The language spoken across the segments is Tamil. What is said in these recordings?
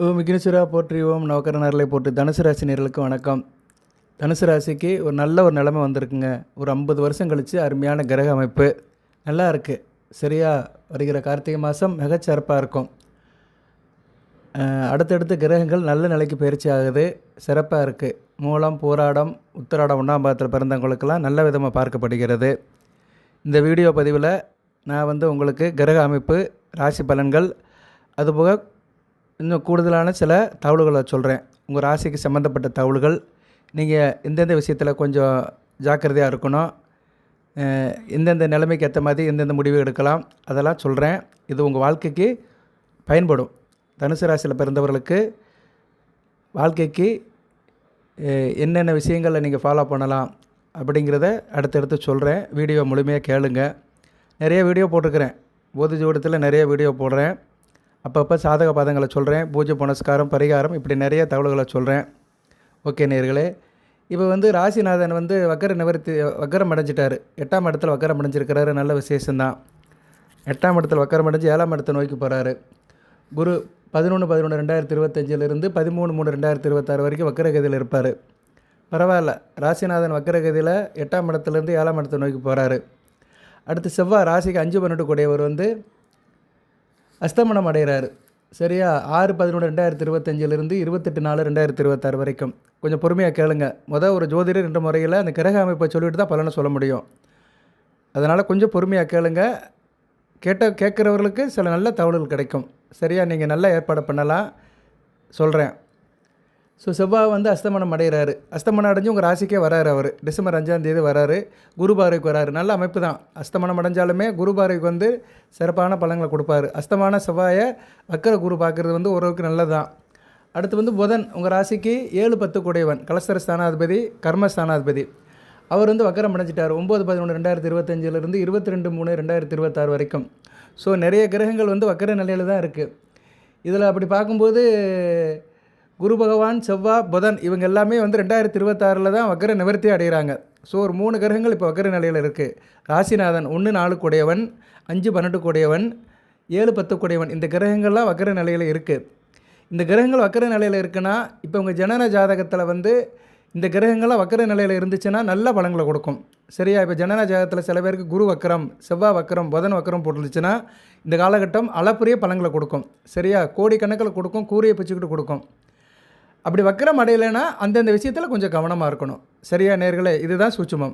ஓம் விக்னேஸ்வரா போற்றி, ஓம் நவக்கரனர்களை போற்றி. தனுசு ராசி நேயர்களுக்கு வணக்கம். தனுசு ராசிக்கு ஒரு நல்ல நிலைமை வந்திருக்குங்க. ஒரு 50 வருஷம் கழித்து அருமையான கிரக அமைப்பு நல்லா இருக்குது. சரியா, வருகிற கார்த்திகை மாதம் மிகச்சிறப்பாக இருக்கும். அடுத்தடுத்து கிரகங்கள் நல்ல நிலைக்கு பயிற்சி ஆகுது, சிறப்பாக இருக்குது. மூலம், பூராடம், உத்திராடம் 1ஆம் பாதத்தில் பிறந்தவங்களுக்கெல்லாம் நல்ல விதமாக பார்க்கப்படுகிறது. இந்த வீடியோ பதிவில் நான் உங்களுக்கு கிரக அமைப்பு, ராசி பலன்கள், அதுபோக இன்னும் கூடுதலான சில தகவல்களை சொல்கிறேன். உங்கள் ராசிக்கு சம்மந்தப்பட்ட தகவல்கள். நீங்கள் எந்தெந்த விஷயத்தில் கொஞ்சம் ஜாக்கிரதையாக இருக்கணும், எந்தெந்த நிலைமைக்கு ஏற்ற மாதிரி எந்தெந்த முடிவு எடுக்கலாம், அதெல்லாம் சொல்கிறேன். இது உங்கள் வாழ்க்கைக்கு பயன்படும். தனுசு ராசியில் பிறந்தவர்களுக்கு வாழ்க்கைக்கு என்னென்ன விஷயங்களை நீங்கள் ஃபாலோ பண்ணலாம் அப்படிங்கிறத அடுத்தடுத்து சொல்கிறேன். வீடியோ முழுமையாக கேளுங்க. நிறைய வீடியோ போட்டிருக்கிறேன். போதி ஜோடத்தில் நிறைய வீடியோ போடுறேன். அப்பப்போ சாதக பாதங்களை சொல்கிறேன். பூஜை புனஸ்காரம், பரிகாரம், இப்படி நிறைய தகவல்களை சொல்கிறேன். ஓகே நேயர்களே, இப்போ ராசிநாதன் வக்கரம் அடைஞ்சிட்டார். 8ஆம் இடத்துல வக்கரம் அடைஞ்சிருக்கிறாரு. நல்ல விசேஷம்தான். 8ஆம் இடத்துல வக்கரம் அடைஞ்சு 7ஆம் இடத்தை நோக்கி போகிறாரு. குரு 11/11/2025 13/3/2026 வரைக்கும் வக்கரகதியில் இருப்பார். பரவாயில்ல, ராசிநாதன் வக்கரகதியில் 8ஆம் இடத்துலேருந்து 7ஆம் இடத்தை நோக்கி போகிறாரு. அடுத்து செவ்வாய் ராசிக்கு 5/12 கூடியவர் அஸ்தமனம் அடைகிறாரு. சரியா, 6/11/2025 28/4/2026 வரைக்கும். கொஞ்சம் பொறுமையாக கேளுங்க. ஒரு ஜோதிடர் என்ற முறையில் அந்த கிரக அமைப்பை சொல்லிட்டு தான் பலனை சொல்ல முடியும். அதனால் கொஞ்சம் பொறுமையாக கேளுங்க. கேட்குறவர்களுக்கு சில நல்ல தகவல்கள் கிடைக்கும். சரியா, நீங்கள் நல்லா ஏற்பாடு பண்ணலாம், சொல்கிறேன். ஸோ செவ்வாய் அஸ்தமனம் அடைகிறாரு. அஸ்தமனம் அடைஞ்சு உங்கள் ராசிக்கே வராரு. அவர் டிசம்பர் 5ஆம் தேதி வராரு. குரு பார்வைக்கு வராரு. நல்ல அமைப்பு தான். அஸ்தமனம் அடைஞ்சாலுமே குரு பார்வைக்கு சிறப்பான பலன்களை கொடுப்பாரு. அஸ்தமான செவ்வாயை வக்கர குரு பார்க்குறது ஓரளவுக்கு நல்லது தான். அடுத்து புதன் உங்கள் ராசிக்கு 7-10 கூடையவன், கலஸ்தர ஸ்தானாதிபதி, கர்மஸ்தானாதிபதி. அவர் வக்கரம் அடைஞ்சிட்டார். 9/11/2025 22/3/2026 வரைக்கும். ஸோ நிறைய கிரகங்கள் வக்கர நிலையில் தான் இருக்குது. இதில் அப்படி பார்க்கும்போது குரு பகவான், செவ்வாய், புதன் இவங்க எல்லாமே 2026 தான் வக்கர நிவர்த்தி அடைகிறாங்க. ஸோ ஒரு 3 கிரகங்கள் இப்போ வக்கர நிலையில் இருக்குது. ராசிநாதன் 1-4 கூடையவன், 5-12 கூடையவன், 7-10 கூடையவன். இந்த கிரகங்கள்லாம் வக்கர நிலையில் இருக்குது. இந்த கிரகங்கள் வக்கர நிலையில் இருக்குன்னா இப்போ உங்கள் ஜனன ஜாதகத்தில் இந்த கிரகங்கள்லாம் வக்கர நிலையில் இருந்துச்சுன்னா நல்ல பலன்களை கொடுக்கும். சரியா, இப்போ ஜனன ஜாதகத்தில் சில பேருக்கு குரு வக்கரம், செவ்வாய் வக்கரம், புதன் வக்கரம் போட்டுருந்துச்சுன்னா இந்த காலகட்டம் அளப்பரிய பலன்களை கொடுக்கும். சரியா, கோடிக்கணக்கில் கொடுக்கும், கூறியை பிச்சுக்கிட்டு கொடுக்கும். அப்படி வக்கரம் அடையலைன்னா அந்தந்த விஷயத்தில் கொஞ்சம் கவனமாக இருக்கணும். சரியா நேயர்களே, இதுதான் சூட்சுமம்.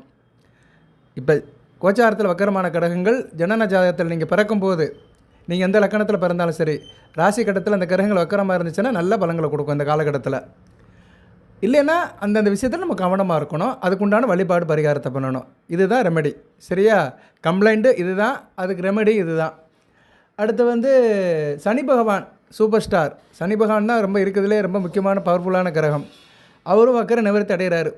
இப்போ கோச்சாரத்தில் வக்கரமான கிரகங்கள் ஜனன ஜாதகத்தில் நீங்கள் பிறக்கும்போது, நீங்கள் எந்த லக்கணத்தில் பிறந்தாலும் சரி, ராசி கட்டத்தில் அந்த கிரகங்கள் வக்கரமாக இருந்துச்சுன்னா நல்ல பலன்களை கொடுக்கும் இந்த காலகட்டத்தில். இல்லைன்னா அந்தந்த விஷயத்தில் நம்ம கவனமாக இருக்கணும். அதுக்குண்டான வழிபாடு பரிகாரத்தை பண்ணணும். இதுதான் ரெமெடி. சரியா, கம்ப்ளைண்ட்டு இதுதான், அதுக்கு ரெமெடி இதுதான். அடுத்து சனி பகவான் சூப்பர் ஸ்டார். சனி பகவான் தான் ரொம்ப இருக்கிறதுலே ரொம்ப முக்கியமான பவர்ஃபுல்லான கிரகம். அவரும் வக்கர நிவர்த்தி அடைகிறாரு.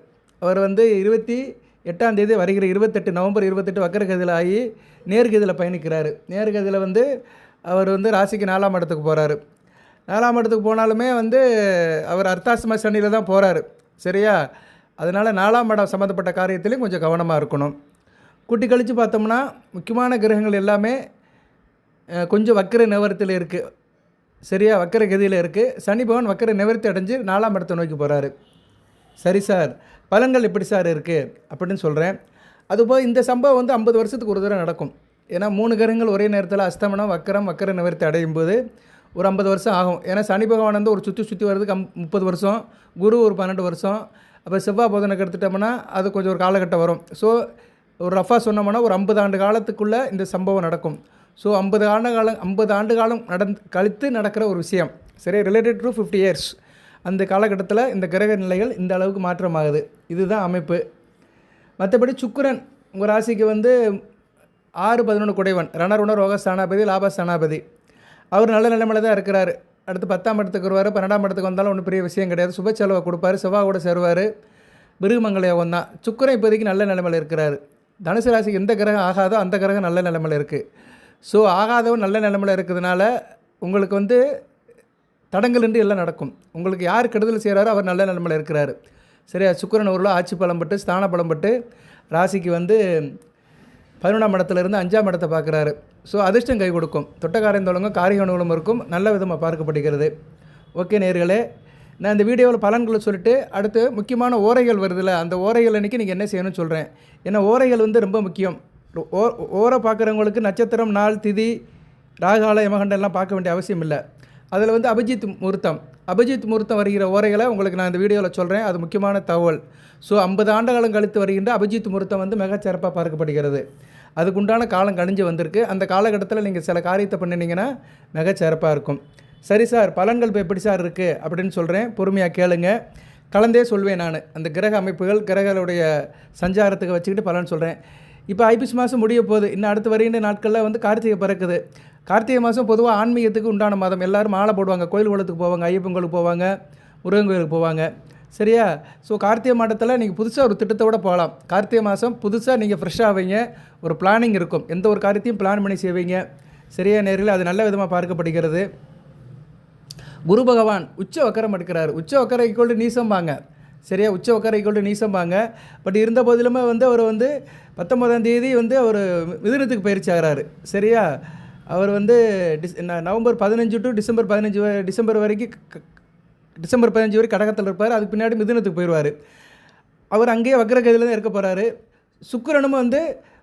அவர் 28ஆம் தேதி வருகிற 28 நவம்பர் 28 வக்கரகதியில் ஆகி நேர்கதியில் பயணிக்கிறார். நேர்கதியில் அவர் ராசிக்கு 4ஆம் இடத்துக்கு போகிறாரு. 4ஆம் இடத்துக்கு போனாலுமே அவர் அர்த்தாசிரம சனியில் தான் போகிறாரு. சரியா, அதனால் 4ஆம் இடம் சம்மந்தப்பட்ட காரியத்திலையும் கொஞ்சம் கவனமாக இருக்கணும். கூட்டி கழித்து பார்த்தோம்னா முக்கியமான கிரகங்கள் எல்லாமே கொஞ்சம் வக்கர நிவர்த்தியில் இருக்குது. சரியா, வக்கர கதியில் இருக்குது. சனி பகவான் வக்கர நிவர்த்தி அடைஞ்சு 4ஆம் இடத்தை நோக்கி போகிறாரு. சரி சார், பலன்கள் எப்படி சார் இருக்குது அப்படின்னு சொல்கிறேன். அதுபோல் இந்த சம்பவம் 50 வருஷத்துக்கு ஒரு தடவை நடக்கும். ஏன்னா 3 கிரகங்கள் ஒரே நேரத்தில் அஸ்தமனம், வக்கர நிவர்த்தி அடையும் போது ஒரு 50 வருஷம் ஆகும். ஏன்னா சனி பகவான் ஒரு சுற்றி வர்றதுக்கு 30 வருஷம், குரு ஒரு 12 வருஷம். அப்போ செவ்வாய் புதனுக்கு எடுத்துட்டோம்னா அது கொஞ்சம் ஒரு காலகட்டம் வரும். ஸோ ஒரு ரஃபாக சொன்னோம்னா ஒரு 50 ஆண்டு காலத்துக்குள்ளே இந்த சம்பவம் நடக்கும். ஸோ 50 ஆண்டு காலம் கழித்து நடக்கிற ஒரு விஷயம். சரி, ரிலேட்டட் டு 50 இயர்ஸ். அந்த காலகட்டத்தில் இந்த கிரக நிலைகள் இந்த அளவுக்கு மாற்றமாகுது. இதுதான் அமைப்பு. மற்றபடி சுக்கிரன் உங்கள் ராசிக்கு 6-11 குடைவன், ரணருண ரோக ஸ்தானாபதி, லாப ஸ்தானாபதி. அவர் நல்ல நிலைமையில் தான் இருக்கிறார். அடுத்து 10ஆம் இடத்துக்கு வருவார். 12ஆம் இடத்துக்கு வந்தாலும் ஒன்றும் பெரிய விஷயம் கிடையாது. சுப செலவை கொடுப்பார். செவ்வாய் கூட சேருவார். மிருகமங்கல யோகம் தான். சுக்கிரன் இப்போதைக்கு நல்ல நிலைமையில் இருக்கிறார். தனுசு ராசிக்கு எந்த கிரகம் ஆகாதோ அந்த கிரகம் நல்ல நிலைமையில் இருக்குது. ஸோ ஆகாதவன் நல்ல நிலைமையில் இருக்கிறதுனால உங்களுக்கு தடங்கலின்றி எல்லாம் நடக்கும். உங்களுக்கு யார் கெடுதல் செய்கிறாரோ அவர் நல்ல நிலைமையில் இருக்கிறார். சரியா, சுக்கிரன் ஊரில் ஆட்சி பலம் பட்டு, ஸ்தான பலம் பட்டு ராசிக்கு 11ஆம் இடத்துலேருந்து 5ஆம் இடத்தை பார்க்குறாரு. ஸோ அதிர்ஷ்டம் கை கொடுக்கும். தொட்டக்காரையும் தொடங்கும், காரிக அனுகூலம் இருக்கும், நல்ல விதமாக பார்க்கப்படுகிறது. ஓகே நேயர்களே, நான் இந்த வீடியோவில் பலன்களை சொல்லிட்டு அடுத்து முக்கியமான ஓரைகள் வருதுல்ல, அந்த ஓரைகள் அன்றைக்கி நீங்கள் என்ன செய்யணும்னு சொல்கிறேன். ஏன்னா ஓரைகள் வந்து ரொம்ப முக்கியம். ஓரை பார்க்குறவங்களுக்கு நட்சத்திரம், நாள், திதி, ராகால, யமகண்டம் எல்லாம் பார்க்க வேண்டிய அவசியம் இல்லை. அதில் வந்து அபிஜித் முகூர்த்தம் வருகிற ஓரைகளை உங்களுக்கு நான் இந்த வீடியோவில் சொல்கிறேன். அது முக்கியமான தகவல். ஸோ 50 ஆண்டுகாலம் கழித்து வருகின்ற அபிஜித் முகூர்த்தம் வந்து மிகச்சிறப்பாக பார்க்கப்படுகிறது. அதுக்குண்டான காலம் கணிஞ்சு வந்திருக்கு. அந்த காலகட்டத்தில் நீங்கள் சில காரியத்தை பண்ணினீங்கன்னா மிகச்சிறப்பாக இருக்கும். சரி சார், பலன்கள் இப்போ எப்படி சார் இருக்குது அப்படின்னு சொல்கிறேன், பொறுமையாக கேளுங்க. கலந்தே சொல்வேன் நான். அந்த கிரக அமைப்புகள், கிரகங்களுடைய சஞ்சாரத்துக்கு வச்சுக்கிட்டு பலன் சொல்கிறேன். இப்போ ஐப்பசி மாதம் முடிய போகுது. இன்னும் அடுத்து வருகின்ற நாட்களில் வந்து கார்த்திகை பிறக்குது. கார்த்திகை மாதம் பொதுவாக ஆன்மீகத்துக்கு உண்டான மாதம். எல்லோரும் மாலை போடுவாங்க, கோயில் குளத்துக்கு போவாங்க, ஐயப்பன் கோயிலுக்கு போவாங்க, முருகன் கோயிலுக்கு போவாங்க. சரியா? ஸோ கார்த்திகை மாதத்தில் நீங்கள் புதுசாக ஒரு திட்டத்தோடு போகலாம். கார்த்திகை மாதம் புதுசாக நீங்கள் ஃப்ரெஷ்ஷாக ஆவீங்க. ஒரு பிளானிங் இருக்கும். எந்த ஒரு காரியத்தையும் பிளான் பண்ணி செய்வீங்க. சரியா நேரில் அது நல்ல விதமாக பார்க்கப்படுகிறது. குரு பகவான் உச்ச வக்கரம் எடுக்கிறார். உச்ச வக்கரை ஈக்குவல் நீசம்பாங்க. சரியா? உச்ச வக்கரை ஈக்குவல் நீசம்பாங்க. பட் இருந்த போதிலுமே வந்து அவர் வந்து 19ஆம் தேதி வந்து அவர் மிதுனத்துக்கு பயிற்சி ஆகிறாரு. சரியா? அவர் வந்து நவம்பர் 15 டு டிசம்பர் 15 வரைக்கும் கடகத்தில் இருப்பார். அதுக்கு பின்னாடி மிதுனத்துக்கு போயிடுவார். அவர் அங்கேயே வக்ரகதியில் தான் இருக்க போகிறாரு. சுக்கிரனும் வந்து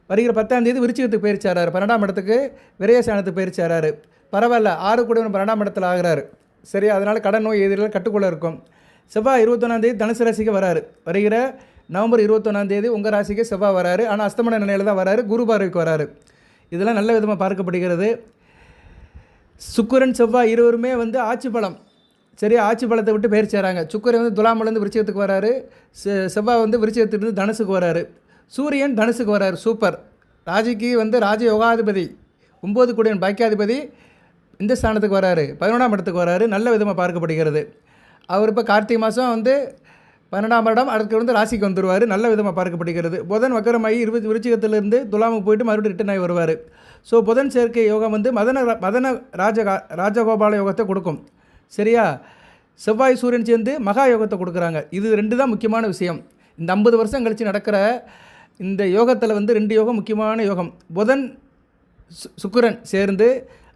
வருகிற 10ஆம் தேதி விருச்சிகத்துக்கு பயிற்சி ஆகிறாரு. 12ஆம் இடத்துக்கு விரயசானத்துக்கு பயிற்சி ஆகிறாரு. பரவாயில்ல, 6 கூட 12ஆம் இடத்துல ஆகிறாரு. சரியா? அதனால் கடன் நோய் எதிரில் கட்டுக்குள்ளே இருக்கும். செவ்வாய் 21ஆம் தேதி தனுசு ராசிக்கு வராரு. வருகிற நவம்பர் 21ஆம் தேதி உங்கள் ராசிக்கு செவ்வாய் வராரு. ஆனால் அஸ்தமன நிலையில் தான் வராரு. குரு பார்வைக்கு வராரு. இதெல்லாம் நல்ல விதமாக பார்க்கப்படுகிறது. சுக்கிரன் செவ்வாய் இருவருமே வந்து ஆட்சி பலம். சரியா? ஆட்சி பலத்தை விட்டு பயிற்சி ஆகிறாங்க. சுக்கிரன் வந்து துலாமிலேருந்து விருச்சிகத்துக்கு வராரு. செவ்வாய் வந்து விருச்சிகத்திலிருந்து தனுசுக்கு வராரு. சூரியன் தனுசுக்கு வராரு. சூப்பர். ராஜிக்கு வந்து ராஜயோகாதிபதி 9 கூடியன் பாக்கியாதிபதி இந்த ஸ்தானத்துக்கு வராரு. 11ஆம் இடத்துக்கு வராரு. நல்ல விதமாக பார்க்கப்படுகிறது. அவர் இப்போ கார்த்திகை மாதம் வந்து 12ஆம் இடம், அடுத்து வந்து ராசிக்கு வந்துடுவார். நல்ல விதமாக பார்க்கப்படுகிறது. புதன் வக்கரமாகி விருச்சிகத்திலிருந்து துலாமுக்கு போயிட்டு மறுபடியும் ரிட்டன் ஆகி வருவார். ஸோ புதன் சேர்க்கை யோகம் வந்து மதன ராஜகோபால யோகத்தை கொடுக்கும். சரியா? செவ்வாய் சூரியன் சேர்ந்து மகா யோகத்தை கொடுக்குறாங்க. இது 2 தான் முக்கியமான விஷயம். இந்த 50 வருஷம் கழித்து நடக்கிற இந்த யோகத்தில் வந்து 2 யோகம் முக்கியமான யோகம். புதன் சுக்கிரன் சேர்ந்து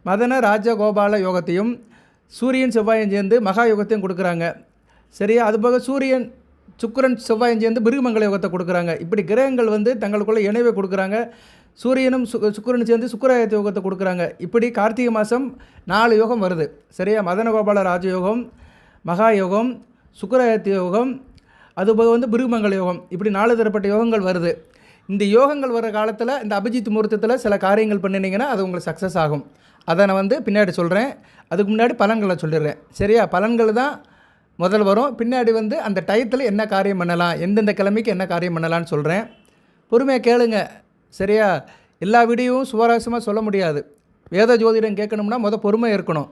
மதன ராஜகோபால யோகத்தையும், சூரியன் செவ்வாயும் சேர்ந்து மகா யோகத்தையும் கொடுக்குறாங்க. சரியா? அதுபோக சூரியன் சுக்கிரன் செவ்வாயும் சேர்ந்து பிருகுமங்கல யோகத்தை கொடுக்குறாங்க. இப்படி கிரகங்கள் வந்து தங்களுக்குள்ள இணைவை கொடுக்குறாங்க. சூரியனும் சுக்கிரனும் சேர்ந்து சுக்கிராயத்த யோகத்தை கொடுக்குறாங்க. இப்படி கார்த்திகை மாதம் 4 யோகம் வருது. சரியா? மதன கோபால ராஜயோகம், மகா யோகம், சுக்கிராயத்த யோகம், அதுபோக வந்து பிருகுமங்கல யோகம். இப்படி 4 தரப்பட்ட யோகங்கள் வருது. இந்த யோகங்கள் வர காலத்தில் இந்த அபிஜித் முகூர்த்தத்தில் சில காரியங்கள் பண்ணினீங்கன்னா அது உங்களுக்கு சக்ஸஸ் ஆகும். அதை நான் வந்து பின்னாடி சொல்கிறேன். அதுக்கு முன்னாடி பலன்களை சொல்லிடுறேன். சரியா? பலன்கள் தான் முதல் வரும். பின்னாடி வந்து அந்த டயத்தில் என்ன காரியம் பண்ணலாம், எந்தெந்த கிழமைக்கு என்ன காரியம் பண்ணலான்னு சொல்கிறேன். பொறுமையாக கேளுங்க. சரியா? எல்லா வீடியோவும் சுவாரஸ்யமாக சொல்ல முடியாது. வேத ஜோதிடம் கேட்கணும்னா பொறுமை இருக்கணும்.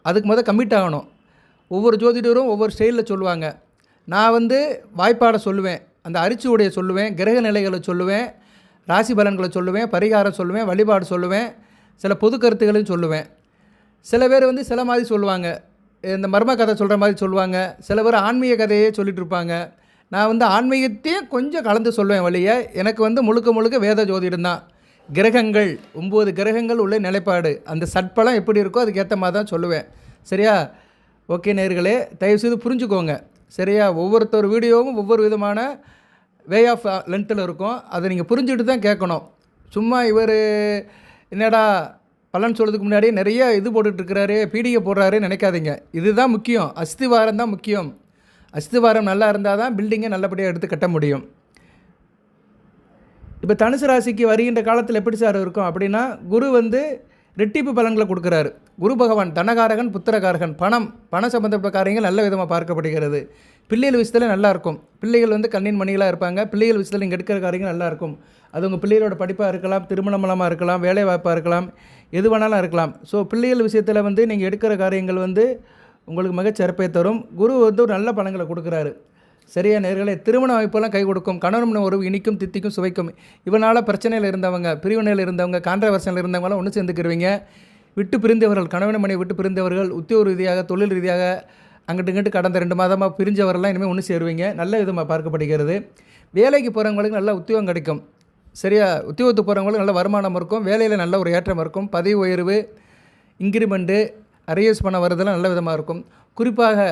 அதுக்கு கமிட் ஆகணும். ஒவ்வொரு ஜோதிடரும் ஒவ்வொரு ஸ்டைலில் சொல்லுவாங்க. நான் வந்து வாய்ப்பாடை சொல்லுவேன், அந்த அரிச்சுடைய சொல்லுவேன், கிரக நிலைகளை சொல்லுவேன், ராசி பலன்களை சொல்லுவேன், பரிகாரம் சொல்லுவேன், வழிபாடு சொல்லுவேன், சில பொது கருத்துக்களையும் சொல்லுவேன். சில பேர் வந்து சில மாதிரி சொல்லுவாங்க, இந்த மர்ம கதை சொல்கிற மாதிரி சொல்லுவாங்க. சில பேர் ஆன்மீக கதையே சொல்லிகிட்டு இருப்பாங்க. நான் வந்து ஆன்மீகத்தையும் கொஞ்சம் கலந்து சொல்லுவேன். வழியை எனக்கு வந்து முழுக்க வேத ஜோதிடம் தான். கிரகங்கள் 9 கிரகங்கள் உள்ள நிலைப்பாடு, அந்த சட்பலம் எப்படி இருக்கோ அதுக்கேற்ற மாதிரி தான் சொல்லுவேன். சரியா? ஓகே நேயர்களே, தயவுசெய்து புரிஞ்சுக்கோங்க. சரியா? ஒவ்வொருத்தர் வீடியோவும் ஒவ்வொரு விதமான வே ஆஃப் லென்த்தில் இருக்கும். அதை நீங்கள் புரிஞ்சுக்கிட்டு தான் கேட்கணும். சும்மா இவர் என்னடா பலன் சொல்கிறதுக்கு முன்னாடி நிறைய இது போட்டுட்ருக்கிறாரு, பீடிகை போடுறாருன்னு நினைக்காதீங்க. இதுதான் முக்கியம். அஸ்திவாரம் தான் முக்கியம். அஸ்திவாரம் நல்லா இருந்தால் தான் பில்டிங்கை நல்லபடியாக எடுத்து கட்ட முடியும். இப்போ தனுசு ராசிக்கு வருகின்ற காலத்தில் எப்படி சார் இருக்கும் அப்படின்னா, குரு வந்து ரெட்டிப்பு பலன்களை கொடுக்குறாரு. குரு பகவான் தனகாரகன், புத்திரகாரகன். பணம் சம்மந்தப்பட்ட காரியங்கள் நல்ல விதமாக பார்க்கப்படுகிறது. பிள்ளைகள் விஷயத்தில் நல்லாயிருக்கும். பிள்ளைகள் வந்து கண்ணின் மணிகளாக இருப்பாங்க. பிள்ளைகள் விஷயத்தில் நீங்கள் எடுக்கிற காரியங்கள் நல்லாயிருக்கும். அது உங்கள் பிள்ளைகளோட படிப்பாக இருக்கலாம், திருமணமாக இருக்கலாம், வேலை வாய்ப்பாக இருக்கலாம், எது வேணாலும் இருக்கலாம். ஸோ பிள்ளைகள் விஷயத்தில் வந்து நீங்கள் எடுக்கிற காரியங்கள் வந்து உங்களுக்கு மிகச்சிறப்பை தரும். குரு வந்து ஒரு நல்ல பலன்களை கொடுக்குறாரு. சரியா நேர்களே? திருமண வாய்ப்பெல்லாம் கை கொடுக்கும். கணவன் உறவு இனிக்கும், தித்திக்கும், சுவைக்கும். இவனால் பிரச்சனையில் இருந்தவங்க, பிரிவினையில் இருந்தவங்க, கான்ட்ரவர்ஷனில் இருந்தவங்களாம் ஒன்று சேர்ந்துக்கிடுவீங்க. விட்டு பிரிந்தவர்கள், கணவன் மனைவி விட்டு பிரிந்தவர்கள், உத்தியோக ரீதியாக, தொழில் ரீதியாக அங்கிட்டு இங்கிட்டு கடந்த 2 மாதமாக பிரிஞ்சவரெல்லாம் இனிமேல் ஒன்று சேருவீங்க. நல்ல விதமாக பார்க்கப்படுகிறது. வேலைக்கு போகிறவங்களுக்கு நல்ல உத்தியோகம் கிடைக்கும். சரியா? உத்தியோகத்துக்கு போகிறவங்களுக்கு நல்ல வருமானம் இருக்கும். வேலையில் நல்ல ஒரு ஏற்றம் இருக்கும். பதவி உயர்வு, இன்க்ரிமெண்ட்டு, அரியர்ஸ் பண்ண வரதெல்லாம் நல்ல விதமாக இருக்கும். குறிப்பாக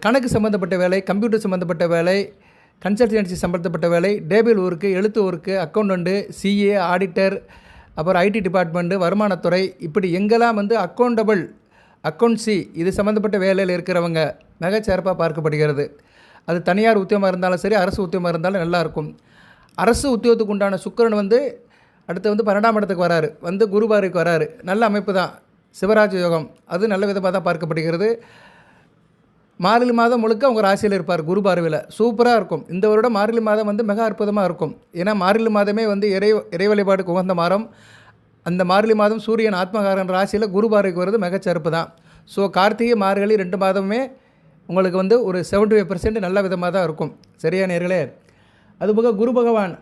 கணக்கு சம்மந்தப்பட்ட வேலை, கம்ப்யூட்டர் சம்மந்தப்பட்ட வேலை, கன்சல்டன்சி சம்மந்தப்பட்ட வேலை, டேபிள் ஒர்க்கு, எழுத்து ஒர்க்கு, அக்கௌண்டண்ட்டு, சிஏ, ஆடிட்டர், அப்புறம் ஐடி டிபார்ட்மெண்ட்டு, வருமானத்துறை, இப்படி எங்கெல்லாம் வந்து அக்கௌண்ட்ஸி இது சம்மந்தப்பட்ட வேலையில் இருக்கிறவங்க மிகச்சிறப்பாக பார்க்கப்படுகிறது. அது தனியார் உத்தியோகமாக இருந்தாலும் சரி, அரசு உத்தியோகமாக இருந்தாலும் நல்லாயிருக்கும். அரசு உத்தியோகத்துக்கு உண்டான சுக்கிரன் வந்து அடுத்து வந்து 12ஆம் இடத்துக்கு வராரு, வந்து குரு பார்வைக்கு வராரு. நல்ல அமைப்பு தான். சிவராஜ யோகம் அது நல்ல விதமாக தான் பார்க்கப்படுகிறது. மார்கழி மாதம் முழுக்க உங்கள் ராசியில் இருப்பார் குரு பார்வையில். சூப்பராக இருக்கும். இந்த வருடம் மார்கழி மாதம் வந்து மிக அற்புதமாக இருக்கும். ஏன்னா மார்கழி மாதமே வந்து இறை வழிபாடுக்கு உகந்த மாதம். அந்த மார்கழி மாதம் சூரியன் ஆத்மகாரன் ராசியில் குரு பார்வைக்கு வருது மிகச்சிறப்பு தான். ஸோ கார்த்திகை மார்கழி 2 மாதமுமே உங்களுக்கு வந்து ஒரு 75% நல்ல விதமாக தான் இருக்கும். சரியா நேர்களே? அதுபோக குரு பகவான்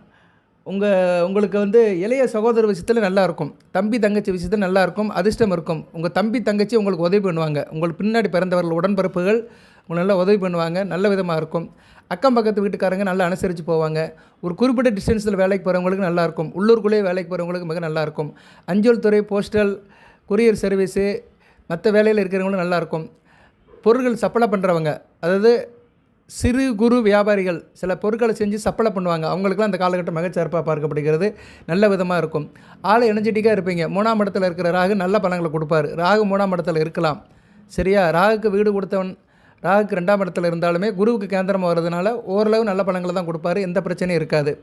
உங்களுக்கு வந்து இளைய சகோதர விஷயத்தில் நல்லாயிருக்கும். தம்பி தங்கச்சி விஷயத்தில் நல்லாயிருக்கும். அதிர்ஷ்டம் இருக்கும். உங்கள் தம்பி தங்கச்சி உங்களுக்கு உதவி பண்ணுவாங்க. உங்களுக்கு பின்னாடி பிறந்தவர்கள் உடன்பிறப்புகள் உங்களுக்கு நல்லா உதவி பண்ணுவாங்க. நல்ல விதமாக இருக்கும். அக்கம் பக்கத்து வீட்டுக்காரங்க நல்லா அனுசரித்து போவாங்க. ஒரு குறிப்பிட்ட டிஸ்டன்ஸில் வேலைக்கு போகிறவங்களுக்கு நல்லாயிருக்கும். உள்ளூருக்குள்ளேயே வேலைக்கு போகிறவங்களுக்கு மிக நல்லாயிருக்கும். அஞ்சல் துறை, போஸ்டல், கொரியர் சர்வீஸு, மற்ற வேலையில் இருக்கிறவங்களும் நல்லாயிருக்கும். பொருட்கள் சப்ளை பண்ணுறவங்க, அதாவது சிறு குறு வியாபாரிகள் சில பொருட்களை செஞ்சு சப்ளை பண்ணுவாங்க. அவங்களுக்குலாம் அந்த காலகட்டம் மிகச்சிறப்பாக பார்க்கப்படுகிறது. நல்ல விதமாக இருக்கும். ஆள் எனர்ஜெட்டிக்காக இருப்பீங்க. 3ஆம் இடத்துல இருக்கிற ராகு நல்ல பலன்களை கொடுப்பார். ராகு 3ஆம் இடத்துல இருக்கலாம். சரியா? ராகுக்கு வீடு கொடுத்தவன் ராகுக்கு 2ஆம் இடத்துல இருந்தாலுமே குருவுக்கு கேந்திரமாக வர்றதுனால ஓரளவு நல்ல பலன்களை தான் கொடுப்பார். எந்த பிரச்சனையும் இருக்காது.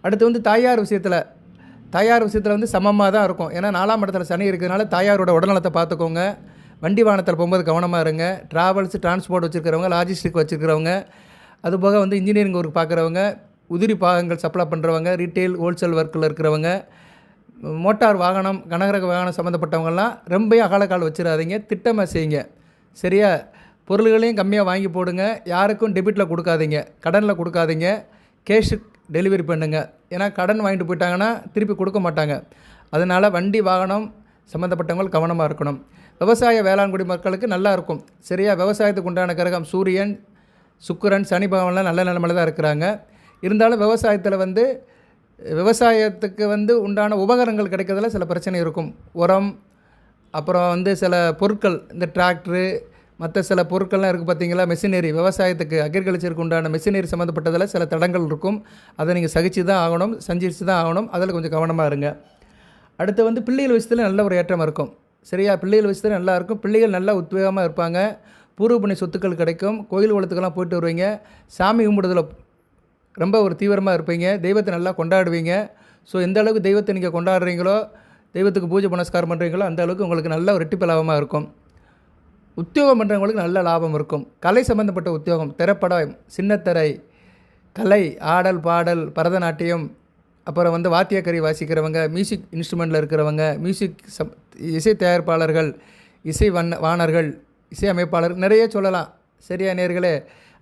அடுத்து வந்து தாயார் விஷயத்தில் வந்து சமமாக தான் இருக்கும். ஏன்னா 4ஆம் இடத்துல சனி இருக்கிறதுனால தாயாரோட உடல்நலத்தை பார்த்துக்கோங்க. வண்டி வாகனத்தில் போகும்போது கவனமாக இருங்க. டிரான்ஸ்போர்ட் வச்சுருக்கிறவங்க, லாஜிஸ்டிக் வச்சுருக்கிறவங்க, அதுபோக வந்து இன்ஜினியரிங் ஒர்க் பார்க்குறவங்க, உதிரி பாகங்கள் சப்ளை பண்ணுறவங்க, ரீட்டெயில் ஹோல்சேல் ஒர்க்கில் இருக்கிறவங்க, மோட்டார் வாகனம், கனரக வாகனம் சம்மந்தப்பட்டவங்கெல்லாம் ரொம்ப அகலக்கால் வச்சிடாதீங்க. திட்டமாக செய்யுங்க. சரியா? பொருள்களையும் கம்மியாக வாங்கி போடுங்க. யாருக்கும் டெபிட்டில் கொடுக்காதீங்க, கடனில் கொடுக்காதீங்க. கேஷு டெலிவரி பண்ணுங்க. ஏன்னா கடன் வாங்கிட்டு போயிட்டாங்கன்னா திருப்பி கொடுக்க மாட்டாங்க. அதனால் வண்டி வாகனம் சம்மந்தப்பட்டவங்க கவனமாக இருக்கணும். விவசாய வேளாண்குடி மக்களுக்கு நல்லா இருக்கும். சரியா? விவசாயத்துக்கு உண்டான கிரகம் சூரியன், சுக்கிரன், சனி பகவான்லாம் நல்ல நிலைமையில் தான் இருக்கிறாங்க. இருந்தாலும் விவசாயத்தில் வந்து விவசாயத்துக்கு வந்து உண்டான உபகரணங்கள் கிடைக்கிறதுல சில பிரச்சனை இருக்கும். உரம், அப்புறம் வந்து சில பொருட்கள், இந்த டிராக்டரு, மற்ற சில பொருட்கள்லாம் இருக்குது பார்த்தீங்களா, மெஷினரி, விவசாயத்துக்கு அக்ரிகல்ச்சருக்கு உண்டான மெஷினரி சம்மந்தப்பட்டதில் சில தடங்கள் இருக்கும். அதை நீங்கள் சகிச்சு தான் ஆகணும், சந்திச்சு தான் ஆகணும். அதில் கொஞ்சம் கவனமாக இருங்க. அடுத்து வந்து பிள்ளைகள் விஷயத்தில் நல்ல ஒரு ஏற்றம் இருக்கும். சரியா? பிள்ளைகள் விஷயத்தில் நல்லாயிருக்கும். பிள்ளைகள் நல்லா உத்வேகமாக இருப்பாங்க. பூர்வ புண்ணிய சொத்துக்கள் கிடைக்கும். கோயில் குளத்துக்கெல்லாம் போயிட்டு வருவீங்க. சாமி கும்பிடுறதுல ரொம்ப ஒரு தீவிரமாக இருப்பீங்க. தெய்வத்தை நல்லா கொண்டாடுவீங்க. ஸோ எந்த அளவுக்கு தெய்வத்தை நீங்கள் கொண்டாடுறீங்களோ, தெய்வத்துக்கு பூஜை புனஸ்காரம் பண்ணுறீங்களோ, அந்த அளவுக்கு உங்களுக்கு நல்ல ஒரு ரெட்டிப்பு லாபமாக இருக்கும். உத்தியோகம் பண்ணுறவங்களுக்கு நல்ல லாபம் இருக்கும். கலை சம்மந்தப்பட்ட உத்தியோகம், திரைப்படம், சின்னத்திரை, கலை, ஆடல், பாடல், பரதநாட்டியம், அப்புறம் வந்து வாத்தியக்கறி வாசிக்கிறவங்க, மியூசிக் இன்ஸ்ட்ருமெண்ட்டில் இருக்கிறவங்க, இசை தயாரிப்பாளர்கள், வாணர்கள், இசை அமைப்பாளர், நிறைய சொல்லலாம். சரியா நேர்களே?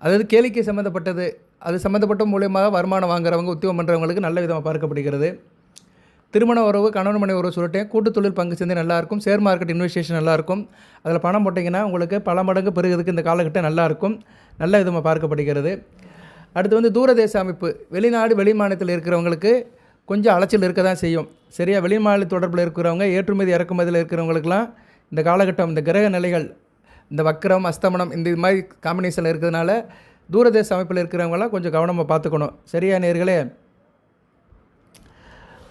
அதாவது கேளிக்கை சம்மந்தப்பட்டது, அது சம்மந்தப்பட்ட மூலியமாக வருமானம் வாங்குறவங்க, உத்தியோகம் பண்ணுறவங்களுக்கு நல்ல விதமாக பார்க்கப்படுகிறது. திருமண உறவு, கணவன் மனைவி உறவு சொல்லிட்டேன். கூட்டுத்தொழில் பங்கு சேர்ந்து நல்லாயிருக்கும். ஷேர் மார்க்கெட் இன்வெஸ்டேஷன் நல்லாயிருக்கும். அதில் பணம் போட்டிங்கன்னா உங்களுக்கு பல மடங்கு பெருகிறதுக்கு இந்த காலகட்டம் நல்லாயிருக்கும். நல்ல விதமாக பார்க்கப்படுகிறது. அடுத்து வந்து தூரதேச அமைப்பு, வெளிநாடு வெளி மாநிலத்தில் இருக்கிறவங்களுக்கு கொஞ்சம் அலைச்சல் இருக்க தான் செய்யும். சரியா? வெளி மாநில தொடர்பில் இருக்கிறவங்க, ஏற்றுமதி இறக்குமதியில் இருக்கிறவங்களுக்கெல்லாம் இந்த காலகட்டம், இந்த கிரக நிலைகள், இந்த வக்கரம், அஸ்தமனம், இந்த மாதிரி காம்பினேஷனில் இருக்கிறதுனால தூரதேச அமைப்பில் இருக்கிறவங்களாம் கொஞ்சம் கவனமாக பார்த்துக்கணும். சரியா நேர்களே?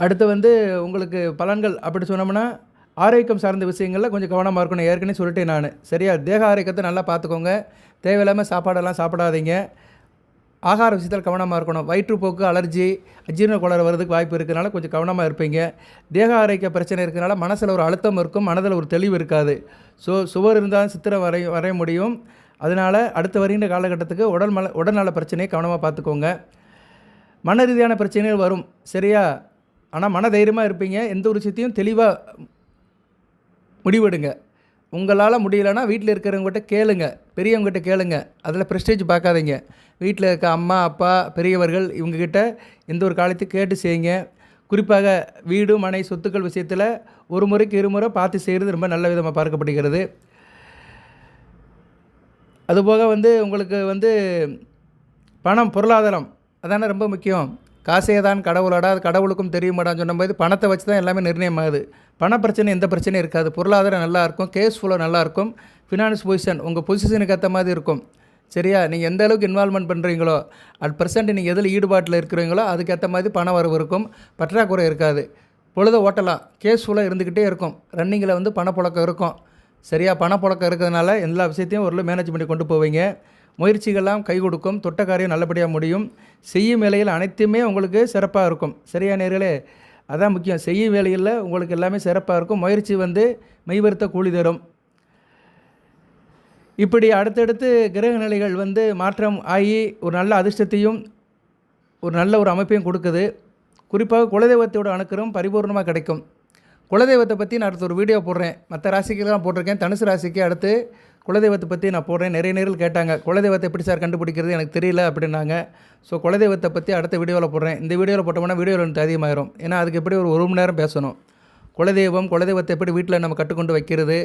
அடுத்து வந்து உங்களுக்கு பலன்கள் அப்படி சொன்னோம்னா, ஆரோக்கியம் சார்ந்த விஷயங்களில் கொஞ்சம் கவனமாக இருக்கணும். ஏற்கனவே சொல்லிட்டேன் நான். சரியா? தேக ஆரோக்கியத்தை நல்லா பார்த்துக்கோங்க. தேவையில்லாமல் சாப்பாடெல்லாம் சாப்பிடாதீங்க. ஆகார விஷயத்தில் கவனமாக இருக்கணும். வயிற்றுப்போக்கு, அலர்ஜி, அஜீரண கோளாறு வர்றதுக்கு வாய்ப்பு இருக்கிறனால கொஞ்சம் கவனமாக இருப்பீங்க. தேக ஆரோக்கிய பிரச்சனை இருக்கிறனால மனசில் ஒரு அழுத்தம் இருக்கும், மனதில் ஒரு தெளிவு இருக்காது. ஸோ சுவர் இருந்தால் சித்திரம் வரைய முடியும். அதனால் அடுத்து வருகின்ற காலகட்டத்துக்கு உடல்நல பிரச்சனையை கவனமாக பார்த்துக்கோங்க. மன ரீதியான பிரச்சனைகள் வரும். சரியா? ஆனால் மன தைரியமாக இருப்பீங்க. எந்த ஒரு விஷயத்தையும் தெளிவாக முடிவெடுங்க. உங்களால் முடியலைன்னா வீட்டில் இருக்கிறவங்ககிட்ட கேளுங்க, பெரியவங்ககிட்ட கேளுங்க. அதில் ப்ரெஸ்டேஜ் பார்க்காதீங்க. வீட்டில் இருக்க அம்மா, அப்பா, பெரியவர்கள் இவங்ககிட்ட எந்த ஒரு காலத்தையும் கேட்டு செய்யுங்க. குறிப்பாக வீடு, மனை, சொத்துக்கள் விஷயத்தில் ஒரு முறைக்கு இருமுறை பார்த்து செய்கிறது ரொம்ப நல்ல விதமாக பார்க்கப்படுகிறது. அதுபோக வந்து உங்களுக்கு வந்து பணம், பொருளாதாரம் அதானே ரொம்ப முக்கியம். காசே தான் கடவுளடா, அது கடவுளுக்கும் தெரியுமாடான்னு சொன்னபோது பணத்தை வச்சு தான் எல்லாமே நிர்ணயம் ஆகுது. பண பிரச்சனை எந்த பிரச்சனையும் இருக்காது. பொருளாதாரம் நல்லாயிருக்கும், கேஷ் ஃப்ளோ நல்லாயிருக்கும், ஃபினான்ஸ் பொசிஷன் உங்கள் பொசிஷனுக்கு ஏற்ற மாதிரி இருக்கும். சரியா? நீங்கள் எந்த அளவுக்கு இன்வால்வ்மெண்ட் பண்ணுறீங்களோ அட் ப்ரெசென்ட் நீங்கள் எதில் ஈடுபாட்டில் இருக்கிறீங்களோ அதுக்கேற்ற மாதிரி பண வரவு இருக்கும், பற்றாக்குறை இருக்காது. பொழுத ஓட்டலாம், கேஷ் ஃப்ளோ இருந்துக்கிட்டே இருக்கும், ரன்னிங்கில் வந்து பணப்புழக்கம் இருக்கும். சரியா? பணப்புழக்கம் இருக்கிறதுனால எல்லா விஷயத்தையும் ஒரு மேனேஜ் பண்ணி கொண்டு போவீங்க. முயற்சிகள்லாம் கை கொடுக்கும், தொட்ட காரியம் நல்லபடியாக முடியும். செய்யும் வேலையில் அனைத்துமே உங்களுக்கு சிறப்பாக இருக்கும். சரியா நேர்களே? அதான் முக்கியம். செய்யும் வேலையில் உங்களுக்கு எல்லாமே சிறப்பாக இருக்கும். முயற்சி வந்து மெய்வருத்த கூலி தரும். இப்படி அடுத்தடுத்து கிரக நிலைகள் வந்து மாற்றம் ஆகி ஒரு நல்ல அதிர்ஷ்டத்தையும் ஒரு நல்ல ஒரு அமைப்பையும் கொடுக்குது. குறிப்பாக குலதெய்வத்தோட அனுக்கிரகம் பரிபூர்ணமாக கிடைக்கும். குலதெய்வத்தை பற்றி நான் அடுத்த ஒரு வீடியோ போடுறேன். மற்ற ராசிக்கெல்லாம் போட்டிருக்கேன். தனுசு ராசிக்கு அடுத்து குலதெய்வத்தை பற்றி நான் போடுறேன். நிறைய நேரில் கேட்டாங்க, குலதெய்வத்தை எப்படி சார் கண்டுபிடிக்கிறது, எனக்கு தெரியல அப்படின்னாங்க. ஸோ குலதெய்வத்தை பற்றி அடுத்த வீடியோவில் போடுறேன். இந்த வீடியோவில் போட்டோம்னா வீடியோவில் எனக்கு அதிகமாகிடும். ஏன்னா அதுக்கு எப்படி ஒரு மணி நேரம் பேசணும். குலதெய்வத்தை எப்படி வீட்டில் நம்ம கற்றுக்கொண்டு வைக்கிறது,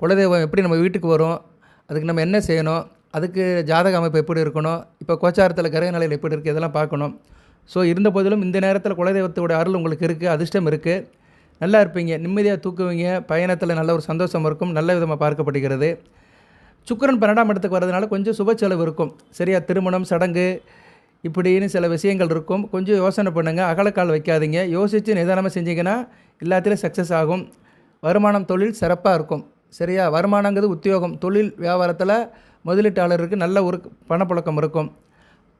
குலதெய்வம் எப்படி நம்ம வீட்டுக்கு வரும், அதுக்கு நம்ம என்ன செய்யணும், அதுக்கு ஜாதக அமைப்பு எப்படி இருக்கணும், இப்போ கோச்சாரத்தில் கிரக நிலையில் எப்படி இருக்குது, இதெல்லாம் பார்க்கணும். ஸோ இருந்த போதிலும் இந்த நேரத்தில் குலதெய்வத்தோட அருள் உங்களுக்கு இருக்குது, அதிர்ஷ்டம் இருக்குது, நல்லா இருப்பீங்க, நிம்மதியாக தூக்குவீங்க, பயணத்தில் நல்ல ஒரு சந்தோஷம் இருக்கும், நல்ல விதமாக பார்க்கப்படுகிறது. சுக்கிரன் 12ஆம் இடத்துக்கு வரதுனால கொஞ்சம் சுப செலவு இருக்கும். சரியா? திருமணம், சடங்கு இப்படின்னு சில விஷயங்கள் இருக்கும். கொஞ்சம் யோசனை பண்ணுங்கள், அகலக்கால் வைக்காதீங்க. யோசித்து நிதானமாக செஞ்சிங்கன்னா எல்லாத்திலையும் சக்ஸஸ் ஆகும். வருமானம், தொழில் சிறப்பாக இருக்கும். சரியா? வருமானங்கிறது உத்தியோகம், தொழில், வியாபாரத்தில் முதலீட்டாளருக்கு நல்ல ஒரு பணப்புழக்கம் இருக்கும்.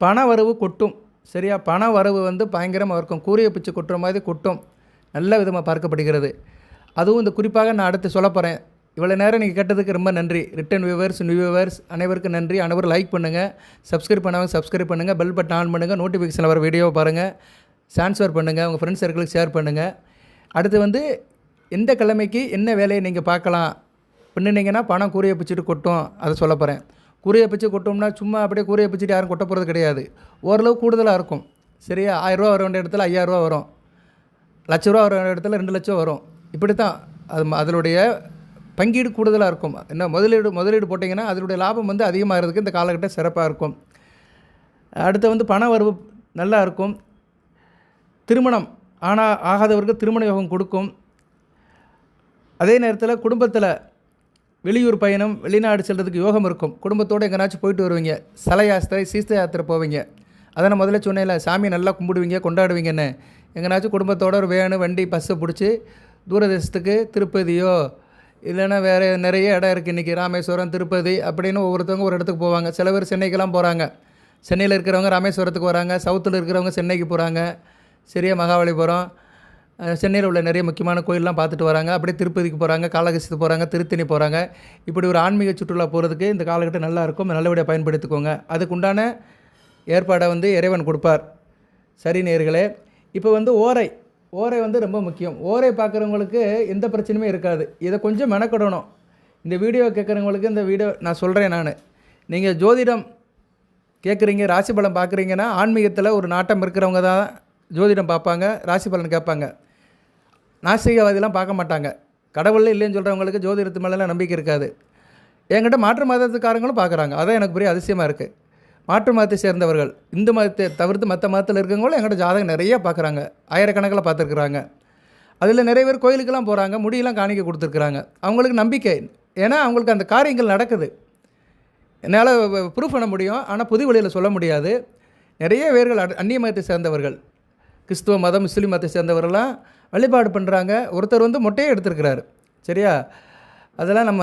பண வரவு கொட்டும். சரியா? பண வரவு வந்து பயங்கரமாக இருக்கும், கூரிய பிச்சு கொட்டுற மாதிரி கொட்டும், நல்ல விதமாக பார்க்கப்படுகிறது. அதுவும் இந்த குறிப்பாக நான் அடுத்து சொல்ல போகிறேன். இவ்வளோ நேரம் நீங்கள் கேட்டதுக்கு ரொம்ப நன்றி. ரிட்டன் வியூவர்ஸ், நியூ வியூவர்ஸ் அனைவருக்கும் நன்றி. அனைவரும் லைக் பண்ணுங்கள், சப்ஸ்கிரைப் பண்ணாமல் சப்ஸ்கிரைப் பண்ணுங்கள், பெல் பட்டன் ஆன் பண்ணுங்கள், நோட்டிஃபிகேஷன் வர வீடியோவை பாருங்கள், ட்ரான்ஸ்ஃபர் பண்ணுங்கள், உங்கள் ஃப்ரெண்ட்ஸ் சர்க்கிளுக்கு ஷேர் பண்ணுங்கள். அடுத்து வந்து எந்த கிழமைக்கு என்ன வேலையை நீங்கள் பார்க்கலாம் பண்ணினீங்கன்னா பணம் கூரையை பிச்சுட்டு கொட்டும், அதை சொல்ல போகிறேன். கூரையை பிச்சு கொட்டோம்னா சும்மா அப்படியே கூரையை பிச்சுட்டு யாரும் கொட்ட போகிறது கிடையாது. ஓரளவு கூடுதலாக இருக்கும். சரியா? 1000 ரூபா வர வேண்டிய இடத்துல 5000 ரூபா வரும், லட்ச ரூபா வர வேண்டிய இடத்துல 2 லட்சம் வரும். இப்படி தான் அதனுடைய பங்கீடு கூடுதலாக இருக்கும். என்ன முதலீடு போட்டிங்கன்னா அதனுடைய லாபம் வந்து அதிகமாகிறதுக்கு இந்த காலகட்டம் சிறப்பாக இருக்கும். அடுத்து வந்து பண வரவு நல்லா இருக்கும். திருமணம் ஆகாதவருக்கு திருமண யோகம் கொடுக்கும். அதே நேரத்தில் குடும்பத்தில் வெளியூர் பயணம், வெளிநாடு செல்கிறதுக்கு யோகம் இருக்கும். குடும்பத்தோடு எங்கேனாச்சும் போயிட்டு வருவீங்க, ஸ்தல யாத்திரை, சீஸ்த யாத்திரை போவீங்க. அதை நான் முதல்ல சொன்னேன்ல, சாமி நல்லா கும்பிடுவீங்க, கொண்டாடுவீங்கன்னு. எங்கேனாச்சும் குடும்பத்தோட ஒரு வேனு, வண்டி, பஸ்ஸை பிடிச்சி தூரதேசத்துக்கு, திருப்பதியோ இல்லைன்னா வேறு நிறைய இடம் இருக்குது இன்றைக்கி, ராமேஸ்வரம், திருப்பதி அப்படின்னு ஒவ்வொருத்தவங்க ஒரு இடத்துக்கு போவாங்க. சில பேர் சென்னைக்கெல்லாம் போகிறாங்க. சென்னையில் இருக்கிறவங்க ராமேஸ்வரத்துக்கு வராங்க, சவுத்தில் இருக்கிறவங்க சென்னைக்கு போகிறாங்க. சரியா? மகாபலிபுரம், சென்னையில் உள்ள நிறைய முக்கியமான கோயிலெலாம் பார்த்துட்டு வராங்க. அப்படியே திருப்பதிக்கு போகிறாங்க, காளகஸ்தி போகிறாங்க, திருத்தணி போகிறாங்க. இப்படி ஒரு ஆன்மீக சுற்றுலா போகிறதுக்கு இந்த காலகட்டம் நல்லாயிருக்கும், நல்லபடியாக பயன்படுத்திக்கோங்க. அதுக்குண்டான ஏற்பாடை வந்து இறைவன் கொடுப்பார். சரி நேயர்களே, இப்போ வந்து ஓரை வந்து ரொம்ப முக்கியம். ஓரை பார்க்குறவங்களுக்கு எந்த பிரச்சனையுமே இருக்காது. இதை கொஞ்சம் மெனக்கிடணும். இந்த வீடியோ கேட்குறவங்களுக்கு இந்த வீடியோ நான் சொல்கிறேன். நீங்கள் ஜோதிடம் கேட்குறீங்க, ராசி பலன் பார்க்குறீங்கன்னா ஆன்மீகத்தில் ஒரு நாட்டம் இருக்கிறவங்க தான் ஜோதிடம் பார்ப்பாங்க, ராசி பலன் கேட்பாங்க. நாஸ்திகவாதிலாம் பார்க்க மாட்டாங்க. கடவுளே இல்லைன்னு சொல்கிறவங்களுக்கு ஜோதிடத்து மேலாம் நம்பிக்கை இருக்காது. என்கிட்ட மாற்று மதத்துக்காரங்களும் பார்க்குறாங்க. அதான் எனக்கு பெரிய அதிசயமாக இருக்குது. மாற்று மதத்தை சேர்ந்தவர்கள், இந்து மதத்தை தவிர்த்து மற்ற மதத்தில் இருக்கவங்களும் என்கிட்ட ஜாதகம் நிறையா பார்க்குறாங்க, ஆயிரக்கணக்கில் பார்த்துருக்குறாங்க. அதில் நிறைய பேர் கோயிலுக்கெல்லாம் போகிறாங்க, முடியெல்லாம் காணிக்க கொடுத்துருக்குறாங்க. அவங்களுக்கு நம்பிக்கை, ஏன்னா அவங்களுக்கு அந்த காரியங்கள் நடக்குது. என்னால் ப்ரூஃப் பண்ண முடியும், ஆனால் புது வழியில் சொல்ல முடியாது. நிறைய பேர்கள் அந்நிய மதத்தை சேர்ந்தவர்கள், கிறிஸ்துவ மதம், முஸ்லீம் மதத்தை சேர்ந்தவர்கள்லாம் வழிபாடு பண்ணுறாங்க. ஒருத்தர் வந்து மொட்டையே எடுத்துருக்கிறாரு. சரியா? அதெல்லாம்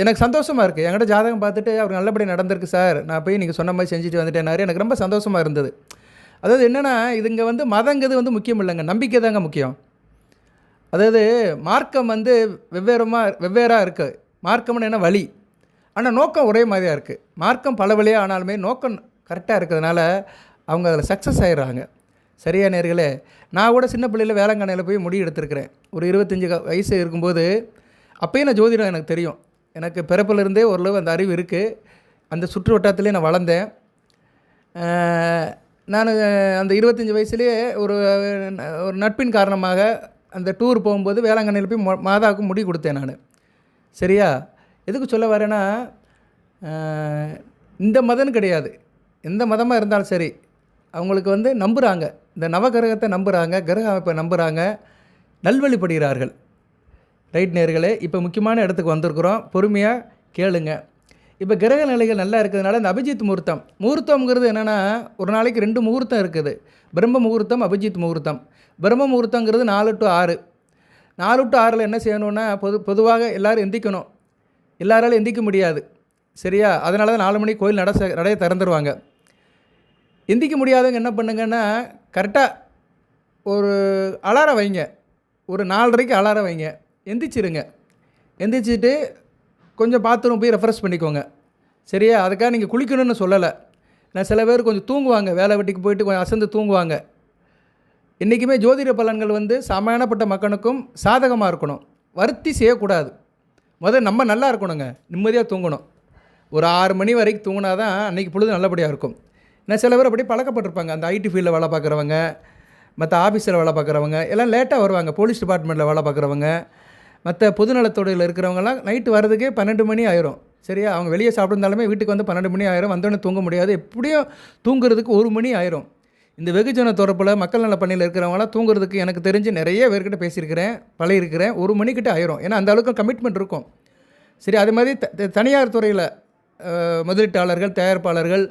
எனக்கு சந்தோஷமாக இருக்குது. என்கிட்ட ஜாதகம் பார்த்துட்டு அவர் நல்லபடியாக நடந்திருக்கு சார், நான் போய் நீங்கள் சொன்ன மாதிரி செஞ்சுட்டு வந்துட்டேனாரு. எனக்கு ரொம்ப சந்தோஷமாக இருந்தது. அதாவது என்னென்னா, இதுங்க வந்து மதங்கிறது வந்து முக்கியம் இல்லைங்க, நம்பிக்கை தாங்க முக்கியம். அதாவது மார்க்கம் வந்து வெவ்வேறாக இருக்குது. மார்க்கம்னு என்ன வழி, ஆனால் நோக்கம் ஒரே மாதிரியாக இருக்குது. மார்க்கம் பல வழியாக ஆனாலுமே நோக்கம் கரெக்டாக இருக்கிறதுனால அவங்க அதில் சக்ஸஸ் ஆகிடுறாங்க. சரியா நேர்களே? நான் கூட சின்ன பிள்ளையில் வேளாங்கண்ணியில் போய் முடி எடுத்திருக்கிறேன். ஒரு 25 வயசு இருக்கும்போது அப்போயும் நான் ஜோதிடம் எனக்கு தெரியும். எனக்கு பிறப்பிலிருந்தே ஓரளவு அந்த அறிவு இருக்குது. அந்த சுற்று வட்டாரத்துலேயே நான் வளர்ந்தேன். நான் அந்த 25 வயசுலேயே ஒரு நட்பின் காரணமாக அந்த டூர் போகும்போது வேளாங்கண்ணியில் போய் மாதாவுக்கு முடி கொடுத்தேன் நான். சரியா? எதுக்கு சொல்ல வரேன்னா, இந்த மதம்னு கிடையாது, எந்த மதமாக இருந்தாலும் சரி, அவங்களுக்கு வந்து நம்புகிறாங்க, இந்த நவகிரகத்தை நம்புகிறாங்க, கிரக அமைப்பை நம்புகிறாங்க, நல்வழிப்படுகிறார்கள். ரைட் நேர்களே, இப்போ முக்கியமான இடத்துக்கு வந்திருக்கிறோம். பொறுமையாக கேளுங்க. இப்போ கிரக நிலைகள் நல்லா இருக்கிறதுனால இந்த அபிஜித் முகூர்த்தம் முகூர்த்தம்ங்கிறது என்னென்னா, ஒரு நாளைக்கு 2 முகூர்த்தம் இருக்குது. பிரம்ம முகூர்த்தம், அபிஜித் முகூர்த்தம். பிரம்ம முகூர்த்தங்கிறது 4 to 6. 4 to 6ல் என்ன செய்யணும்னா, பொதுவாக எல்லோரும் எந்திக்கணும். எல்லாராலும் எந்திக்க முடியாது, சரியா? அதனால தான் 4 மணிக்கு கோயில் நடைய திறந்துருவாங்க. எந்திக்க முடியாதவங்க என்ன பண்ணுங்கன்னா, கரெக்டாக ஒரு அலாரம் வைங்க. ஒரு 4:30க்கு அலாரம் வைங்க. எந்திரிச்சிருங்க. எந்திரிச்சிட்டு கொஞ்சம் பாத்ரூம் போய் ரெஃப்ரெஷ் பண்ணிக்கோங்க, சரியா? அதுக்காக நீங்கள் குளிக்கணும்னு சொல்லலை. நான் சில பேர் கொஞ்சம் தூங்குவாங்க, வேலை வெட்டிக்கு போயிட்டு கொஞ்சம் அசந்து தூங்குவாங்க. இன்றைக்குமே ஜோதிட பலன்கள் வந்து சாமானியப்பட்ட மக்களுக்கும் சாதகமாக இருக்கணும். வருத்தி செய்யக்கூடாது. முதல்ல நம்ம நல்லா இருக்கணுங்க, நிம்மதியாக தூங்கணும். ஒரு 6 மணி வரைக்கும் தூங்கினா தான் அன்றைக்கி பொழுது நல்லபடியாக இருக்கும். நான் சில பேர் அப்படி பழக்கப்பட்டிருப்பாங்க. அந்த ஐடி ஃபீல்டில் வேலை பார்க்குறவங்க, மற்ற ஆஃபீஸில் வேலை பார்க்குறவங்க எல்லாம் லேட்டாக வருவாங்க. போலீஸ் டிபார்ட்மெண்ட்டில் வேலை பார்க்குறவங்க, மற்ற பொதுநலத்துறையில் இருக்கிறவங்கலாம் நைட்டு வர்றதுக்கே 12 மணி ஆயிரும், சரியா? அவங்க வெளியே சாப்பிட்ருந்தாலுமே வீட்டுக்கு வந்து 12 மணி ஆயிரும். வந்தோடனே தூங்க முடியாது. எப்படியும் தூங்குறதுக்கு 1 மணி ஆயிரும். இந்த வெகுஜன தொடர்பில் மக்கள் நல பணியில் இருக்கிறவங்களாம் தூங்குறதுக்கு எனக்கு தெரிஞ்சு நிறைய பேர்கிட்ட பேசியிருக்கிறேன், பழகிருக்கிறேன். 1 மணிக்கிட்ட ஆயிரும். ஏன்னா அந்த அளவுக்கு கமிட்மெண்ட் இருக்கும், சரி? அது மாதிரி தனியார் துறையில் முதலீட்டாளர்கள், தயாரிப்பாளர்கள்,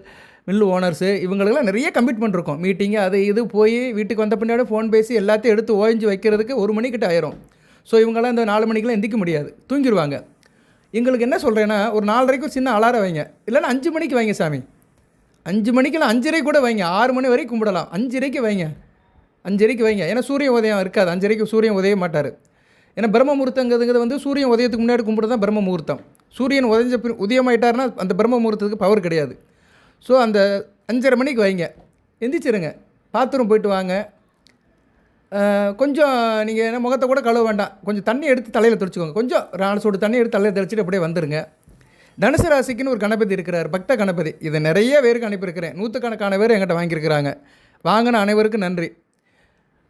மில் ஓனர்ஸு இவங்களுக்கெல்லாம் நிறைய கமிட்மெண்ட் இருக்கும். மீட்டிங்கு அது இது போய் வீட்டுக்கு வந்த பின்னாடி ஃபோன் பேசி எல்லாத்தையும் எடுத்து ஓய்ஞ்சு வைக்கிறதுக்கு 1 மணிக்கிட்ட ஆயிரும். ஸோ இவங்களாம் இந்த 4 மணிக்கெலாம் எந்திக்க முடியாது, தூங்கிடுவாங்க. எங்களுக்கு என்ன சொல்கிறேன்னா, ஒரு 4:30க்கு சின்ன அலாரம் வைங்க. இல்லைன்னா 5 மணிக்கு வைங்க சாமி. 5 மணிக்கெல்லாம் 5:30 கூட வைங்க. 6 மணி வரைக்கும் கும்பிடலாம். 5:30க்கு வைங்க. 5:30க்கு வைங்க. ஏன்னா சூரிய உதயம் இருக்காது. 5:30க்கு சூரியன் உதய மாட்டார். ஏன்னா பிரம்ம முகூர்த்தங்கிறது வந்து சூரியன் உதயத்துக்கு முன்னாடி கும்பிட்டு தான் பிரம்ம முகூர்த்தம். சூரியன் உதயமாயிட்டார்னா அந்த பிரம்ம முகூர்த்தத்துக்கு பவர் கிடையாது. ஸோ அந்த 5:30 மணிக்கு வைங்க. எந்திரிச்சிருங்க, பாத்ரூம் போயிட்டு வாங்க. கொஞ்சம் நீங்கள் என்ன முகத்தை கூட கழுவ வேண்டாம், கொஞ்சம் தண்ணி எடுத்து தலையில் தெளிச்சுக்கோங்க. கொஞ்சம் 4 சூடு தண்ணி எடுத்து தலையில் தெளிச்சுட்டு அப்படியே வந்துடுங்க. தனுசு ராசிக்குன்னு ஒரு கணபதி இருக்கிறார், பக்த கணபதி. இதை நிறைய பேருக்கு அனுப்பியிருக்கிறேன். 100கணக்கான பேர் என்கிட்ட வாங்கியிருக்கிறாங்க. வாங்கின அனைவருக்கும் நன்றி.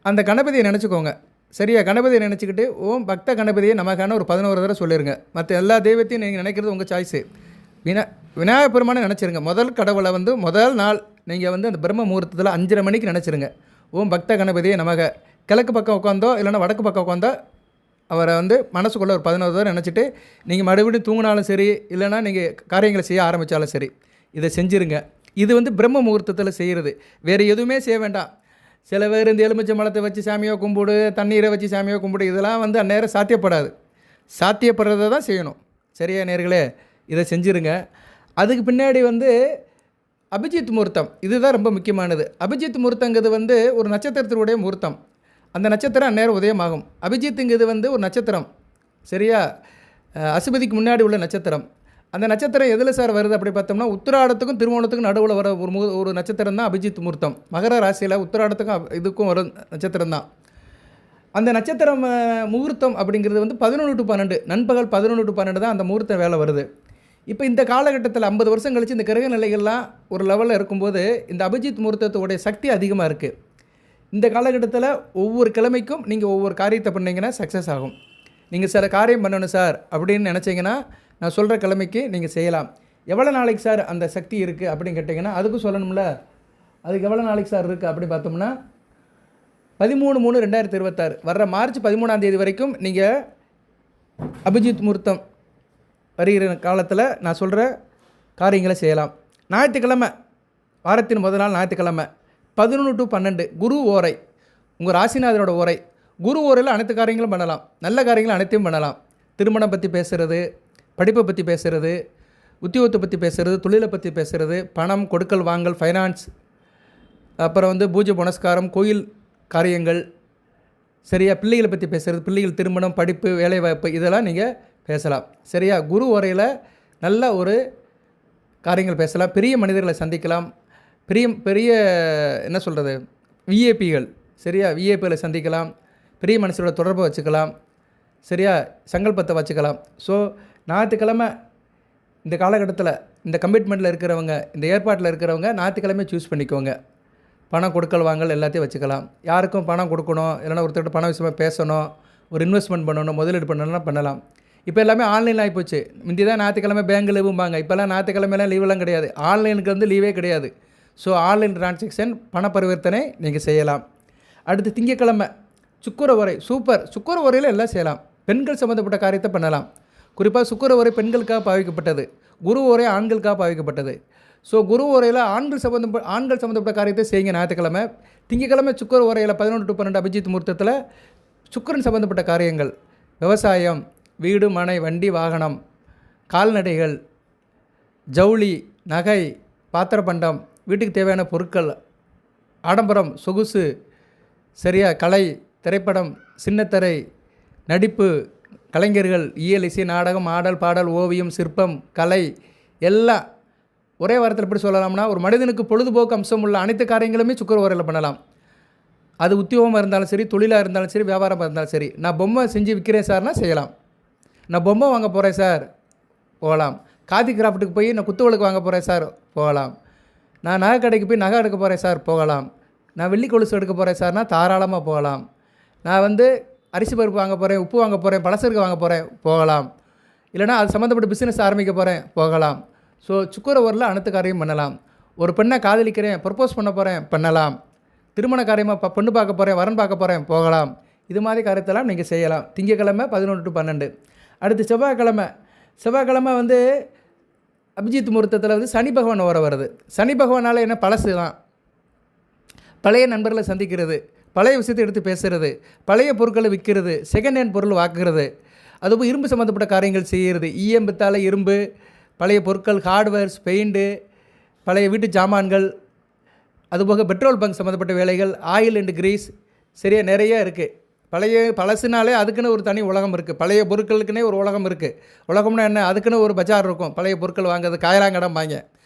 அந்த கணபதியை நினச்சிக்கோங்க, சரியா? கணபதியை நினச்சிக்கிட்டு ஓம் பக்த கணபதியை நமக்கான ஒரு 11 தடவை சொல்லிடுங்க. மற்ற எல்லா தெய்வத்தையும் நீங்கள் நினைக்கிறது உங்கள் சாய்ஸு. விநாயகப் பெருமானை நினச்சிருங்க. முதல் கடவுளை வந்து முதல் நாள் நீங்கள் வந்து அந்த பிரம்ம முகூர்த்தத்தில் 5:30 மணிக்கு நினச்சிருங்க. ஓம் பக்த கணபதியை நமக. கிழக்கு பக்கம் உட்காந்தோ இல்லைன்னா வடக்கு பக்கம் உட்காந்தோ அவரை வந்து மனசுக்குள்ளே ஒரு 11 தடவை நினச்சிட்டு நீங்கள் மறுபடியும் தூங்கினாலும் சரி, இல்லைனா நீங்கள் காரியங்களை செய்ய ஆரம்பித்தாலும் சரி, இதை செஞ்சுருங்க. இது வந்து பிரம்ம முகூர்த்தத்தில் செய்கிறது. வேறு எதுவுமே செய்ய வேண்டாம். சில பேர் இந்த எலுமிச்சை மலத்தை வச்சு சாமியோ கும்பிடு, தண்ணீரை வச்சு சாமியோ கும்பிடு, இதெல்லாம் வந்து அந்நேரம் சாத்தியப்படாது. சாத்தியப்படுறதை தான் செய்யணும், சரியா நேர்களே? இதை செஞ்சுருங்க. அதுக்கு பின்னாடி வந்து அபிஜித் முகூர்த்தம், இதுதான் ரொம்ப முக்கியமானது. அபிஜித் முகூர்த்தங்கிறது வந்து ஒரு நட்சத்திரத்தினுடைய முகூர்த்தம். அந்த நட்சத்திரம் அந்நேரம் உதயமாகும். அபிஜித்துங்கிறது வந்து ஒரு நட்சத்திரம், சரியா? அசுபதிக்கு முன்னாடி உள்ள நட்சத்திரம். அந்த நட்சத்திரம் எதில் சார் வருது அப்படி பார்த்தோம்னா, உத்திராடத்துக்கும் திருவோணத்துக்கும் நடுவில் வர ஒரு நட்சத்திரம் தான் அபிஜித் முகூர்த்தம். மகர ராசியில் உத்திராடத்துக்கும் இதுக்கும் வர நட்சத்திரம் தான். அந்த நட்சத்திரம் முகூர்த்தம் அப்படிங்கிறது வந்து 11 to 12, நண்பகல் 11 to 12 தான் அந்த முகூர்த்த வேலை வருது. இப்போ இந்த காலகட்டத்தில் 50 வருஷம் கழித்து இந்த கிரக நிலைகள்லாம் ஒரு லெவலில் இருக்கும்போது இந்த அபிஜித் முகூர்த்தத்தோடைய சக்தி அதிகமாக இருக்குது. இந்த காலகட்டத்தில் ஒவ்வொரு கிழமைக்கும் நீங்கள் ஒவ்வொரு காரியத்தை பண்ணிங்கன்னா சக்ஸஸ் ஆகும். நீங்கள் சில காரியம் பண்ணணும் சார் அப்படின்னு நினச்சிங்கன்னா நான் சொல்கிற கிழமைக்கு நீங்கள் செய்யலாம். எவ்வளோ நாளைக்கு சார் அந்த சக்தி இருக்குது அப்படின்னு கேட்டிங்கன்னா அதுக்கும் சொல்லணும்ல. அதுக்கு எவ்வளோ நாளைக்கு சார் இருக்குது அப்படின்னு பார்த்தோம்னா 13/3/2026 வர்ற மார்ச் 13ஆம் தேதி வரைக்கும் நீங்கள் அபிஜித் முகூர்த்தம் வருகிற காலத்தில் நான் சொல்கிற காரியங்களை செய்யலாம். ஞாயிற்றுக்கிழமை, வாரத்தின் முதல் நாள் ஞாயிற்றுக்கிழமை 11 to 12 குரு ஓரை, உங்கள் ராசிநாதனோட ஓரை. குரு ஓரையில் அனைத்து காரியங்களும் பண்ணலாம், நல்ல காரியங்களும் அனைத்தையும் பண்ணலாம். திருமணம் பற்றி பேசுகிறது, படிப்பை பற்றி பேசுகிறது, உத்தியோகத்தை பற்றி பேசுகிறது, தொழிலை பற்றி பேசுகிறது, பணம் கொடுக்கல் வாங்கல், ஃபைனான்ஸ், அப்புறம் வந்து பூஜை புனஸ்காரம், கோயில் காரியங்கள், சரியா? பிள்ளைகளை பற்றி பேசுகிறது, பிள்ளைகள் திருமணம், படிப்பு, வேலைவாய்ப்பு, இதெல்லாம் நீங்கள் பேசலாம், சரியா? குரு உரையில் நல்ல ஒரு காரியங்கள் பேசலாம். பெரிய மனிதர்களை சந்திக்கலாம். பெரிய என்ன சொல்கிறது, விஏபிகள், சரியா? விஏபிகளை சந்திக்கலாம். பெரிய மனுஷரோட தொடர்பை வச்சுக்கலாம், சரியா? சங்கல்பத்தை வச்சுக்கலாம். ஸோ ஞாயிற்றுக்கிழமை இந்த காலகட்டத்தில் இந்த கமிட்மெண்ட்டில் இருக்கிறவங்க, இந்த ஏற்பாட்டில் இருக்கிறவங்க ஞாயிற்றுக்கிழமை சூஸ் பண்ணிக்கோங்க. பணம் கொடுக்கல் வாங்கல் எல்லாத்தையும் வச்சுக்கலாம். யாருக்கும் பணம் கொடுக்கணும், இல்லைனா ஒருத்தர்கிட்ட பணம் விஷயமாக பேசணும், ஒரு இன்வெஸ்ட்மெண்ட் பண்ணணும், முதலீடு பண்ணணும்னா பண்ணலாம். இப்போ எல்லாமே ஆன்லைன் ஆகி போச்சு. முந்தி தான் ஞாயிற்றுக்கிழமை பேங்க் லீவும்பாங்க. இப்போல்லாம் ஞாயிற்றுக்கிழமைலாம் லீவெல்லாம் கிடையாது. ஆன்லைனுக்கு வந்து லீவே கிடையாது. ஸோ ஆன்லைன் டிரான்சாக்ஷன், பண பரிவர்த்தனை நீங்கள் செய்யலாம். அடுத்து திங்கக்கிழமை சுக்கிர உரை, சூப்பர். சுக்கிர உரையில் எல்லாம் செய்யலாம். பெண்கள் சம்மந்தப்பட்ட காரியத்தை பண்ணலாம். குறிப்பாக சுக்கிர உரை பெண்களுக்காக பாவிக்கப்பட்டது, குரு உரை ஆண்களுக்காக பாவிக்கப்பட்டது. ஸோ குரு உரையில் ஆண்கள் சம்மந்தப்பட்ட காரியத்தை செய்யுங்க ஞாயிற்றுக்கிழமை. திங்கக்கிழமை சுக்கிர உரையில் 11 to 12 அபிஜித் முகூர்த்தத்தில் சுக்கிரன் சம்மந்தப்பட்ட காரியங்கள், விவசாயம், வீடு மனை வண்டி வாகனம், கால்நடைகள், ஜவுளி, நகை, பாத்திரப்பண்டம், வீட்டுக்கு தேவையான பொருட்கள், ஆடம்பரம், சொகுசு, சரியா, கலை, திரைப்படம், சின்னத்திரை, நடிப்பு, கலைஞர்கள், இயல், இசை, நாடகம், ஆடல், பாடல், ஓவியம், சிற்பம், கலை எல்லாம் ஒரே வாரத்தில் எப்படி சொல்லலாம்னா, ஒரு மனிதனுக்கு பொழுதுபோக்கு அம்சம் உள்ள அனைத்து காரியங்களுமே சுக்கிர உரையில் பண்ணலாம். அது உத்தியோகமாக இருந்தாலும் சரி, தொழிலாக இருந்தாலும் சரி, வியாபாரமாக இருந்தாலும் சரி. நான் பொம்மை செஞ்சு விற்கிறேன் சார்னா செய்யலாம். நான் பொம்மை வாங்க போகிறேன் சார் போகலாம். காதி கிராஃப்ட்டுக்கு போய் நான் குத்துவிளக்கு வாங்க போகிறேன் சார் போகலாம். நான் நகை கடைக்கு போய் நகை எடுக்க போகிறேன் சார் போகலாம். நான் வெள்ளி கொலுசு எடுக்க போகிறேன் சார்னா தாராளமாக போகலாம். நான் அரிசி பருப்பு வாங்க போகிறேன், உப்பு வாங்க போகிறேன், பலசருக்கு வாங்க போகிறேன் போகலாம். இல்லைனா அது சம்மந்தப்பட்ட பிஸ்னஸ் ஆரம்பிக்க போகிறேன் போகலாம். ஸோ சுக்கிர உரையில் அனைத்து காரியம் பண்ணலாம். ஒரு பெண்ணை காதலிக்கிறேன், ப்ரப்போஸ் பண்ண போகிறேன் பண்ணலாம். திருமண காரியமாக பொண்ணு பார்க்க போகிறேன், வரன் பார்க்க போகிறேன் போகலாம். இது மாதிரி காரியத்தெல்லாம் நீங்கள் செய்யலாம். திங்கக்கிழமை 11 to 12. அடுத்து செவ்வாய்க்கிழமை அபிஜித் முகூர்த்தத்தில் சனி பகவான் வருது. சனி பகவானால் என்ன பழசு தான், பழைய நண்பர்களை சந்திக்கிறது, பழைய விஷயத்தை எடுத்து பேசுகிறது, பழைய பொருட்களை விற்கிறது, செகண்ட் ஹேண்ட் பொருள் வாக்குறது, அதுபோல் இரும்பு சம்மந்தப்பட்ட காரியங்கள் செய்கிறது. ஈயம்பத்தால் இரும்பு, பழைய பொருட்கள், ஹார்ட்வேர்ஸ், பெயிண்ட்டு, பழைய வீட்டு ஜாமான்கள், அதுபோக பெட்ரோல் பங்க் சம்மந்தப்பட்ட வேலைகள், ஆயில் அண்ட் கிரீஸ், சரியா நிறைய இருக்குது. பழசுனாலே அதுக்குன்னு ஒரு தனி உலகம் இருக்குது. பழைய பொருட்களுக்குன்னே ஒரு உலகம் இருக்குது. உலகம்னா என்ன, அதுக்குன்னு ஒரு பஜார் இருக்கும். பழைய பொருட்கள் வாங்குறது காயலாங்கடம் வாங்க.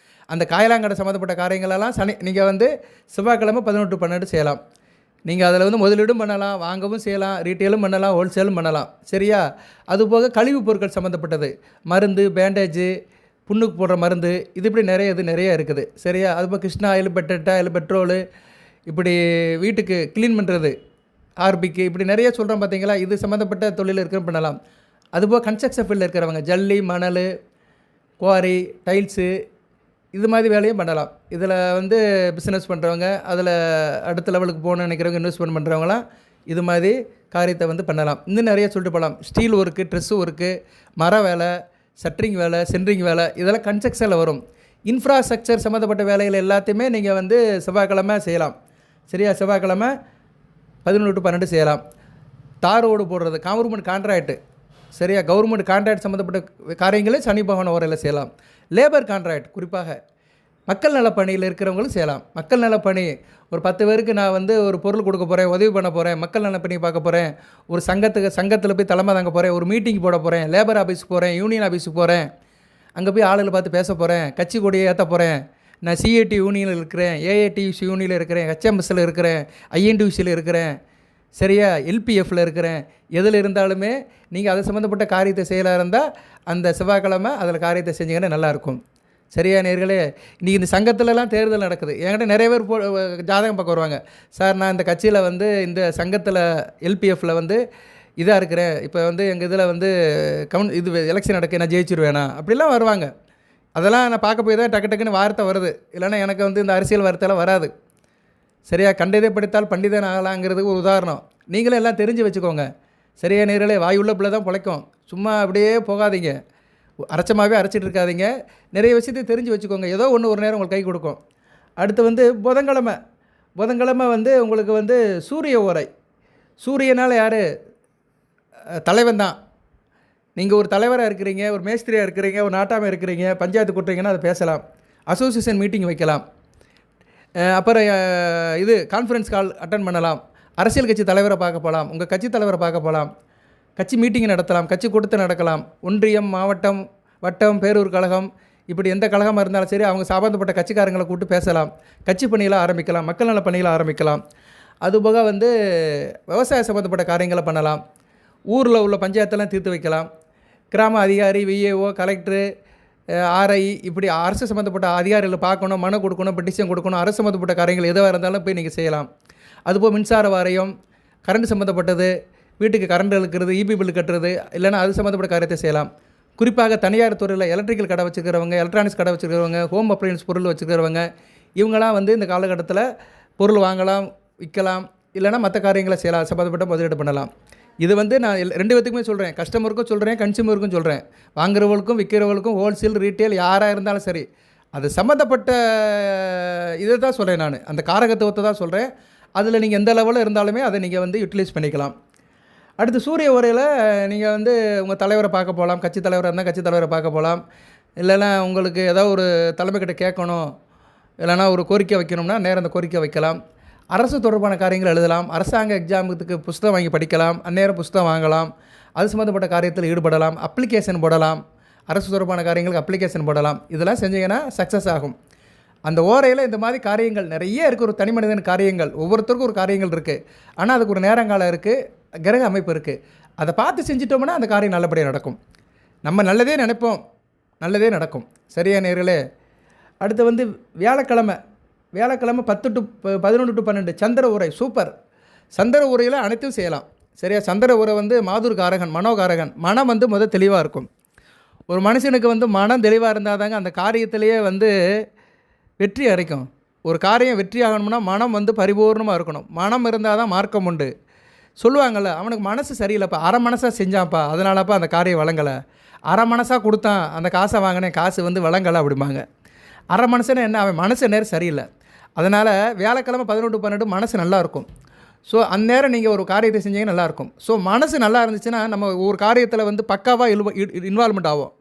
அந்த காயலாங்கடை சம்மந்தப்பட்ட காரியங்களெல்லாம் நீங்கள் செவ்வாய்க்கிழமை 11 to 12 செய்யலாம். நீங்கள் அதில் முதலீடும் பண்ணலாம், வாங்கவும் செய்யலாம், ரீட்டெயிலும் பண்ணலாம், ஹோல்சேலும் பண்ணலாம். சரியா? அதுபோக கழிவுப் பொருட்கள் சம்மந்தப்பட்டது, மருந்து, பேண்டேஜு, புண்ணுக்கு போடுற மருந்து, இது இப்படி நிறைய இருக்குது. சரியா? அதுபோல் கிருஷ்ணா ஆயில், பெட்ரோல், பெட்ரோலு, இப்படி வீட்டுக்கு க்ளீன் பண்ணுறது, ஆர்பிக்கு, இப்படி நிறைய சொல்கிறோம் பார்த்தீங்களா. இது சம்மந்தப்பட்ட தொழில் இருக்கிற பண்ணலாம். அதுபோல் கன்ஸ்ட்ரக்ஷன் ஃபீல்டில் இருக்கிறவங்க ஜல்லி, மணல், குவாரி, டைல்ஸு, இது மாதிரி வேலையும் பண்ணலாம். இதில் பிஸ்னஸ் பண்ணுறவங்க, அதில் அடுத்த லெவலுக்கு போகணுன்னு நினைக்கிறவங்க, இன்வெஸ்ட்மெண்ட் பண்ணுறவங்களாம் இது மாதிரி காரியத்தை பண்ணலாம். இன்னும் நிறைய சொல்லிட்டு போகலாம். ஸ்டீல் ஒர்க்கு, ட்ரெஸ்ஸு ஒர்க்கு, மர வேலை, ஷட்டரிங் வேலை, சென்ட்ரிங் வேலை, இதெல்லாம் கன்ஸ்ட்ரக்ஷனில் வரும். இன்ஃப்ராஸ்ட்ரக்சர் சம்மந்தப்பட்ட வேலைகள் எல்லாத்தையுமே நீங்கள் செவ்வாய்க்கிழமை செய்யலாம். சரியா? செவ்வாய்க்கிழமை 11 to 12 செய்யலாம். தார் ரோடு போடுறது, கவர்மெண்ட் கான்ட்ராக்டு, சரியா, கவர்மெண்ட் கான்ட்ராக்ட் சம்மந்தப்பட்ட காரியங்களே சனி பகவான் உரையில் செய்யலாம். லேபர் கான்ட்ராக்ட், குறிப்பாக மக்கள் நலப்பணியில் இருக்கிறவங்களும் செய்யலாம். மக்கள் நலப்பணி, ஒரு 10 பேருக்கு நான் ஒரு பொருள் கொடுக்க போகிறேன், உதவி பண்ண போகிறேன், மக்கள் நலப்பணி பார்க்க போகிறேன், ஒரு சங்கத்தில் போய் தலைமை தாங்க போகிறேன், ஒரு மீட்டிங் போட போகிறேன், லேபர் ஆஃபீஸுக்கு போகிறேன், யூனியன் ஆஃபீஸுக்கு போகிறேன், அங்கே போய் ஆளுகளை பார்த்து பேச போகிறேன், கட்சி கொடியை ஏற்ற போகிறேன், நான் சிஏடி யூனியனில் இருக்கிறேன், ஏஏடியூசி யூனியனில் இருக்கிறேன், ஹெச்எம்எஸ்சில் இருக்கிறேன், ஐஎன்டியூசியில் இருக்கிறேன், சரியா, எல்பிஎஃப்பில் இருக்கிறேன். எதில் இருந்தாலுமே நீங்கள் அதை சம்மந்தப்பட்ட காரியத்தை செய்யலாக இருந்தால் அந்த செவ்வாய்க்கிழமை அதில் காரியத்தை செஞ்சிங்கன்னா நல்லாயிருக்கும். சரியா நேர்களே? இன்றைக்கி இந்த சங்கத்திலலாம் தேர்தல் நடக்குது. என்கிட்ட நிறைய பேர் ஜாதகம் பார்க்க வருவாங்க. சார், நான் இந்த கட்சியில் இந்த சங்கத்தில் எல்பிஎஃப்பில் இதாக இருக்கிறேன், இப்போ எங்கள் இதில் இது எலெக்ஷன் நடக்க நான் ஜெயிச்சிருவேனா, அப்படிலாம் வருவாங்க. அதெல்லாம் நான் பார்க்க போய் தான் டக்குன்னு வார்த்தை வருது. இல்லைன்னா எனக்கு இந்த அரசியல் வார்த்தையெல்லாம் வராது. சரியா? கண்டதே படித்தால் பண்டிதன் ஆகலாங்கிறதுக்கு ஒரு உதாரணம். நீங்களும் எல்லாம் தெரிஞ்சு வச்சுக்கோங்க. சரியா நேர்களே? வாயுள்ள பிள்ளை தான் பிழைக்கும். சும்மா அப்படியே போகாதீங்க, அரைச்சமாகவே அரைச்சிட்டு இருக்காதீங்க. நிறைய விஷயத்தை தெரிஞ்சு வச்சுக்கோங்க. ஏதோ ஒரு நேரம் உங்களுக்கு கை கொடுக்கும். அடுத்து புதன்கிழமை உங்களுக்கு சூரிய உரை. சூரியனால் யார்? தலைவன் தான். நீங்கள் ஒரு தலைவராக இருக்கிறீங்க, ஒரு மேஸ்திரியாக இருக்கிறீங்க, ஒரு நாட்டாமல் இருக்கிறீங்க, பஞ்சாயத்து கூட்டுறீங்கன்னா அதை பேசலாம், அசோசியேஷன் மீட்டிங் வைக்கலாம், அப்புறம் கான்ஃபரன்ஸ் கால் அட்டன் பண்ணலாம், அரசியல் கட்சி தலைவரை பார்க்க போகலாம், உங்கள் கட்சி தலைவரை பார்க்க போகலாம், கட்சி மீட்டிங் நடத்தலாம், கட்சி கூட்டத்தை நடக்கலாம், ஒன்றியம், மாவட்டம், வட்டம், பேரூர் கழகம், இப்படி எந்த கழகமாக இருந்தாலும் சரி அவங்க சம்பந்தப்பட்ட கட்சிக்காரங்களை கூப்பிட்டு பேசலாம், கட்சி பணிகளை ஆரம்பிக்கலாம், மக்கள் நல பணிகளை ஆரம்பிக்கலாம். அதுபோக விவசாய சம்மந்தப்பட்ட காரியங்களை பண்ணலாம், ஊரில் உள்ள பஞ்சாயத்தெல்லாம் தீர்த்து வைக்கலாம், கிராம அதிகாரி, விஏஓ, கலெக்டரு, ஆர்ஐ, இப்படி அரசு சம்மந்தப்பட்ட அதிகாரிகளை பார்க்கணும், மனு கொடுக்கணும், பெட்டிஷன் கொடுக்கணும், அரசு சம்மந்தப்பட்ட காரியங்கள் எதுவாக இருந்தாலும் போய் நீங்கள் செய்யலாம். அதுபோல் மின்சார வாரியம், கரண்ட் சம்மந்தப்பட்டது, வீட்டுக்கு கரண்ட் இழுக்கிறது, இபி பில் கட்டுறது, இல்லைனா அது சம்மந்தப்பட்ட காரியத்தை செய்யலாம். குறிப்பாக தனியார் துறையில் எலக்ட்ரிக்கல் கடை வச்சுக்கிறவங்க, எலக்ட்ரானிக்ஸ் கடை வச்சுக்கிறவங்க, ஹோம் அப்ளையன்ஸ் பொருள் வச்சுக்கிறவங்க, இவங்களாம் இந்த காலகட்டத்தில் பொருள் வாங்கலாம், விற்கலாம், இல்லைனா மற்ற காரியங்களை செய்யலாம், சம்மந்தப்பட்ட முதலீடு பண்ணலாம். இது வந்து நான் 2 பேத்துக்குமே சொல்கிறேன், கஸ்டமருக்கும் சொல்கிறேன், கன்சியூமருக்கும் சொல்கிறேன். வாங்குறவங்களுக்கும் விற்கிறவங்களுக்கும் ஹோல்சேல் ரீட்டெயில் யாராக இருந்தாலும் சரி, அது சம்மந்தப்பட்ட இதை தான் சொல்கிறேன் நான், அந்த காரகத்துவத்தை தான் சொல்கிறேன். அதில் நீங்கள் எந்த லெவலில் இருந்தாலுமே அதை நீங்கள் வந்து யூட்டிலைஸ் பண்ணிக்கலாம். அடுத்து சூரிய உரையில் நீங்கள் வந்து உங்கள் தலைவரை பார்க்க போகலாம், கட்சி தலைவராக இருந்தால் கட்சி தலைவரை பார்க்க போகலாம். இல்லைன்னா உங்களுக்கு ஏதோ ஒரு தலைமைக்கிட்ட கேட்கணும், இல்லைனா ஒரு கோரிக்கை வைக்கணும்னா நேரம் அந்த கோரிக்கை வைக்கலாம். அரசு தொடர்பான காரியங்கள் எழுதலாம், அரசாங்க எக்ஸாமுக்கு புஸ்தகம் வாங்கி படிக்கலாம், அந்நேரம் புஸ்தகம் வாங்கலாம், அது சம்மந்தப்பட்ட காரியத்தில் ஈடுபடலாம், அப்ளிகேஷன் போடலாம், அரசு தொடர்பான காரியங்களுக்கு அப்ளிகேஷன் போடலாம். இதெல்லாம் செஞ்சீங்கன்னா சக்ஸஸ் ஆகும். அந்த ஓரையில் இந்த மாதிரி காரியங்கள் நிறைய இருக்குது. ஒரு தனி மனிதன் காரியங்கள், ஒவ்வொருத்தருக்கும் ஒரு காரியங்கள் இருக்குது. ஆனால் அதுக்கு ஒரு நேரங்காலம் இருக்குது, கிரக அமைப்பு இருக்குது. அதை பார்த்து செஞ்சிட்டோம்னா அந்த காரியம் நல்லபடியாக நடக்கும். நம்ம நல்லதே நினைப்போம், நல்லதே நடக்கும். சரியா நேர்களே? அடுத்து வந்து வியாழக்கிழமை 10 to 11 to 12 சந்திர உரை. சூப்பர். சந்திர உரையில் அனைத்தும் செய்யலாம். சரியா? சந்திர உரை வந்து மாதுர் காரகன், மனோகாரகன். மனம் வந்து தெளிவாக இருக்கும். ஒரு மனுஷனுக்கு வந்து மனம் தெளிவாக இருந்தால் தாங்க அந்த காரியத்திலேயே வந்து வெற்றி அடைக்கும். ஒரு காரியம் வெற்றி ஆகணும்னா மனம் வந்து பரிபூர்ணமாக இருக்கணும். மனம் இருந்தால் தான் மார்க்கம் உண்டு. சொல்லுவாங்கள்ல, அவனுக்கு மனசு சரியில்லைப்பா, அரை மனசாக செஞ்சான்ப்பா, அதனாலப்பா அந்த காரியம் வழங்கலை. அரை மனசாக கொடுத்தான், அந்த காசை வாங்கினேன், காசு வந்து வழங்கலை அப்படிம்பாங்க. அரை மனசுன்னு என்ன, அவன் மனசு நேரம் சரியில்லை. அதனால் வியாழக்கிழமை 11 to 12 மனசு நல்லாயிருக்கும். ஸோ அந்நேரம் நீங்கள் ஒரு காரியத்தை செஞ்சீங்க நல்லாயிருக்கும். ஸோ மனசு நல்லா இருந்துச்சுன்னா நம்ம ஒரு காரியத்தில் வந்து பக்காவாக இன்வால்மெண்ட் ஆகும்.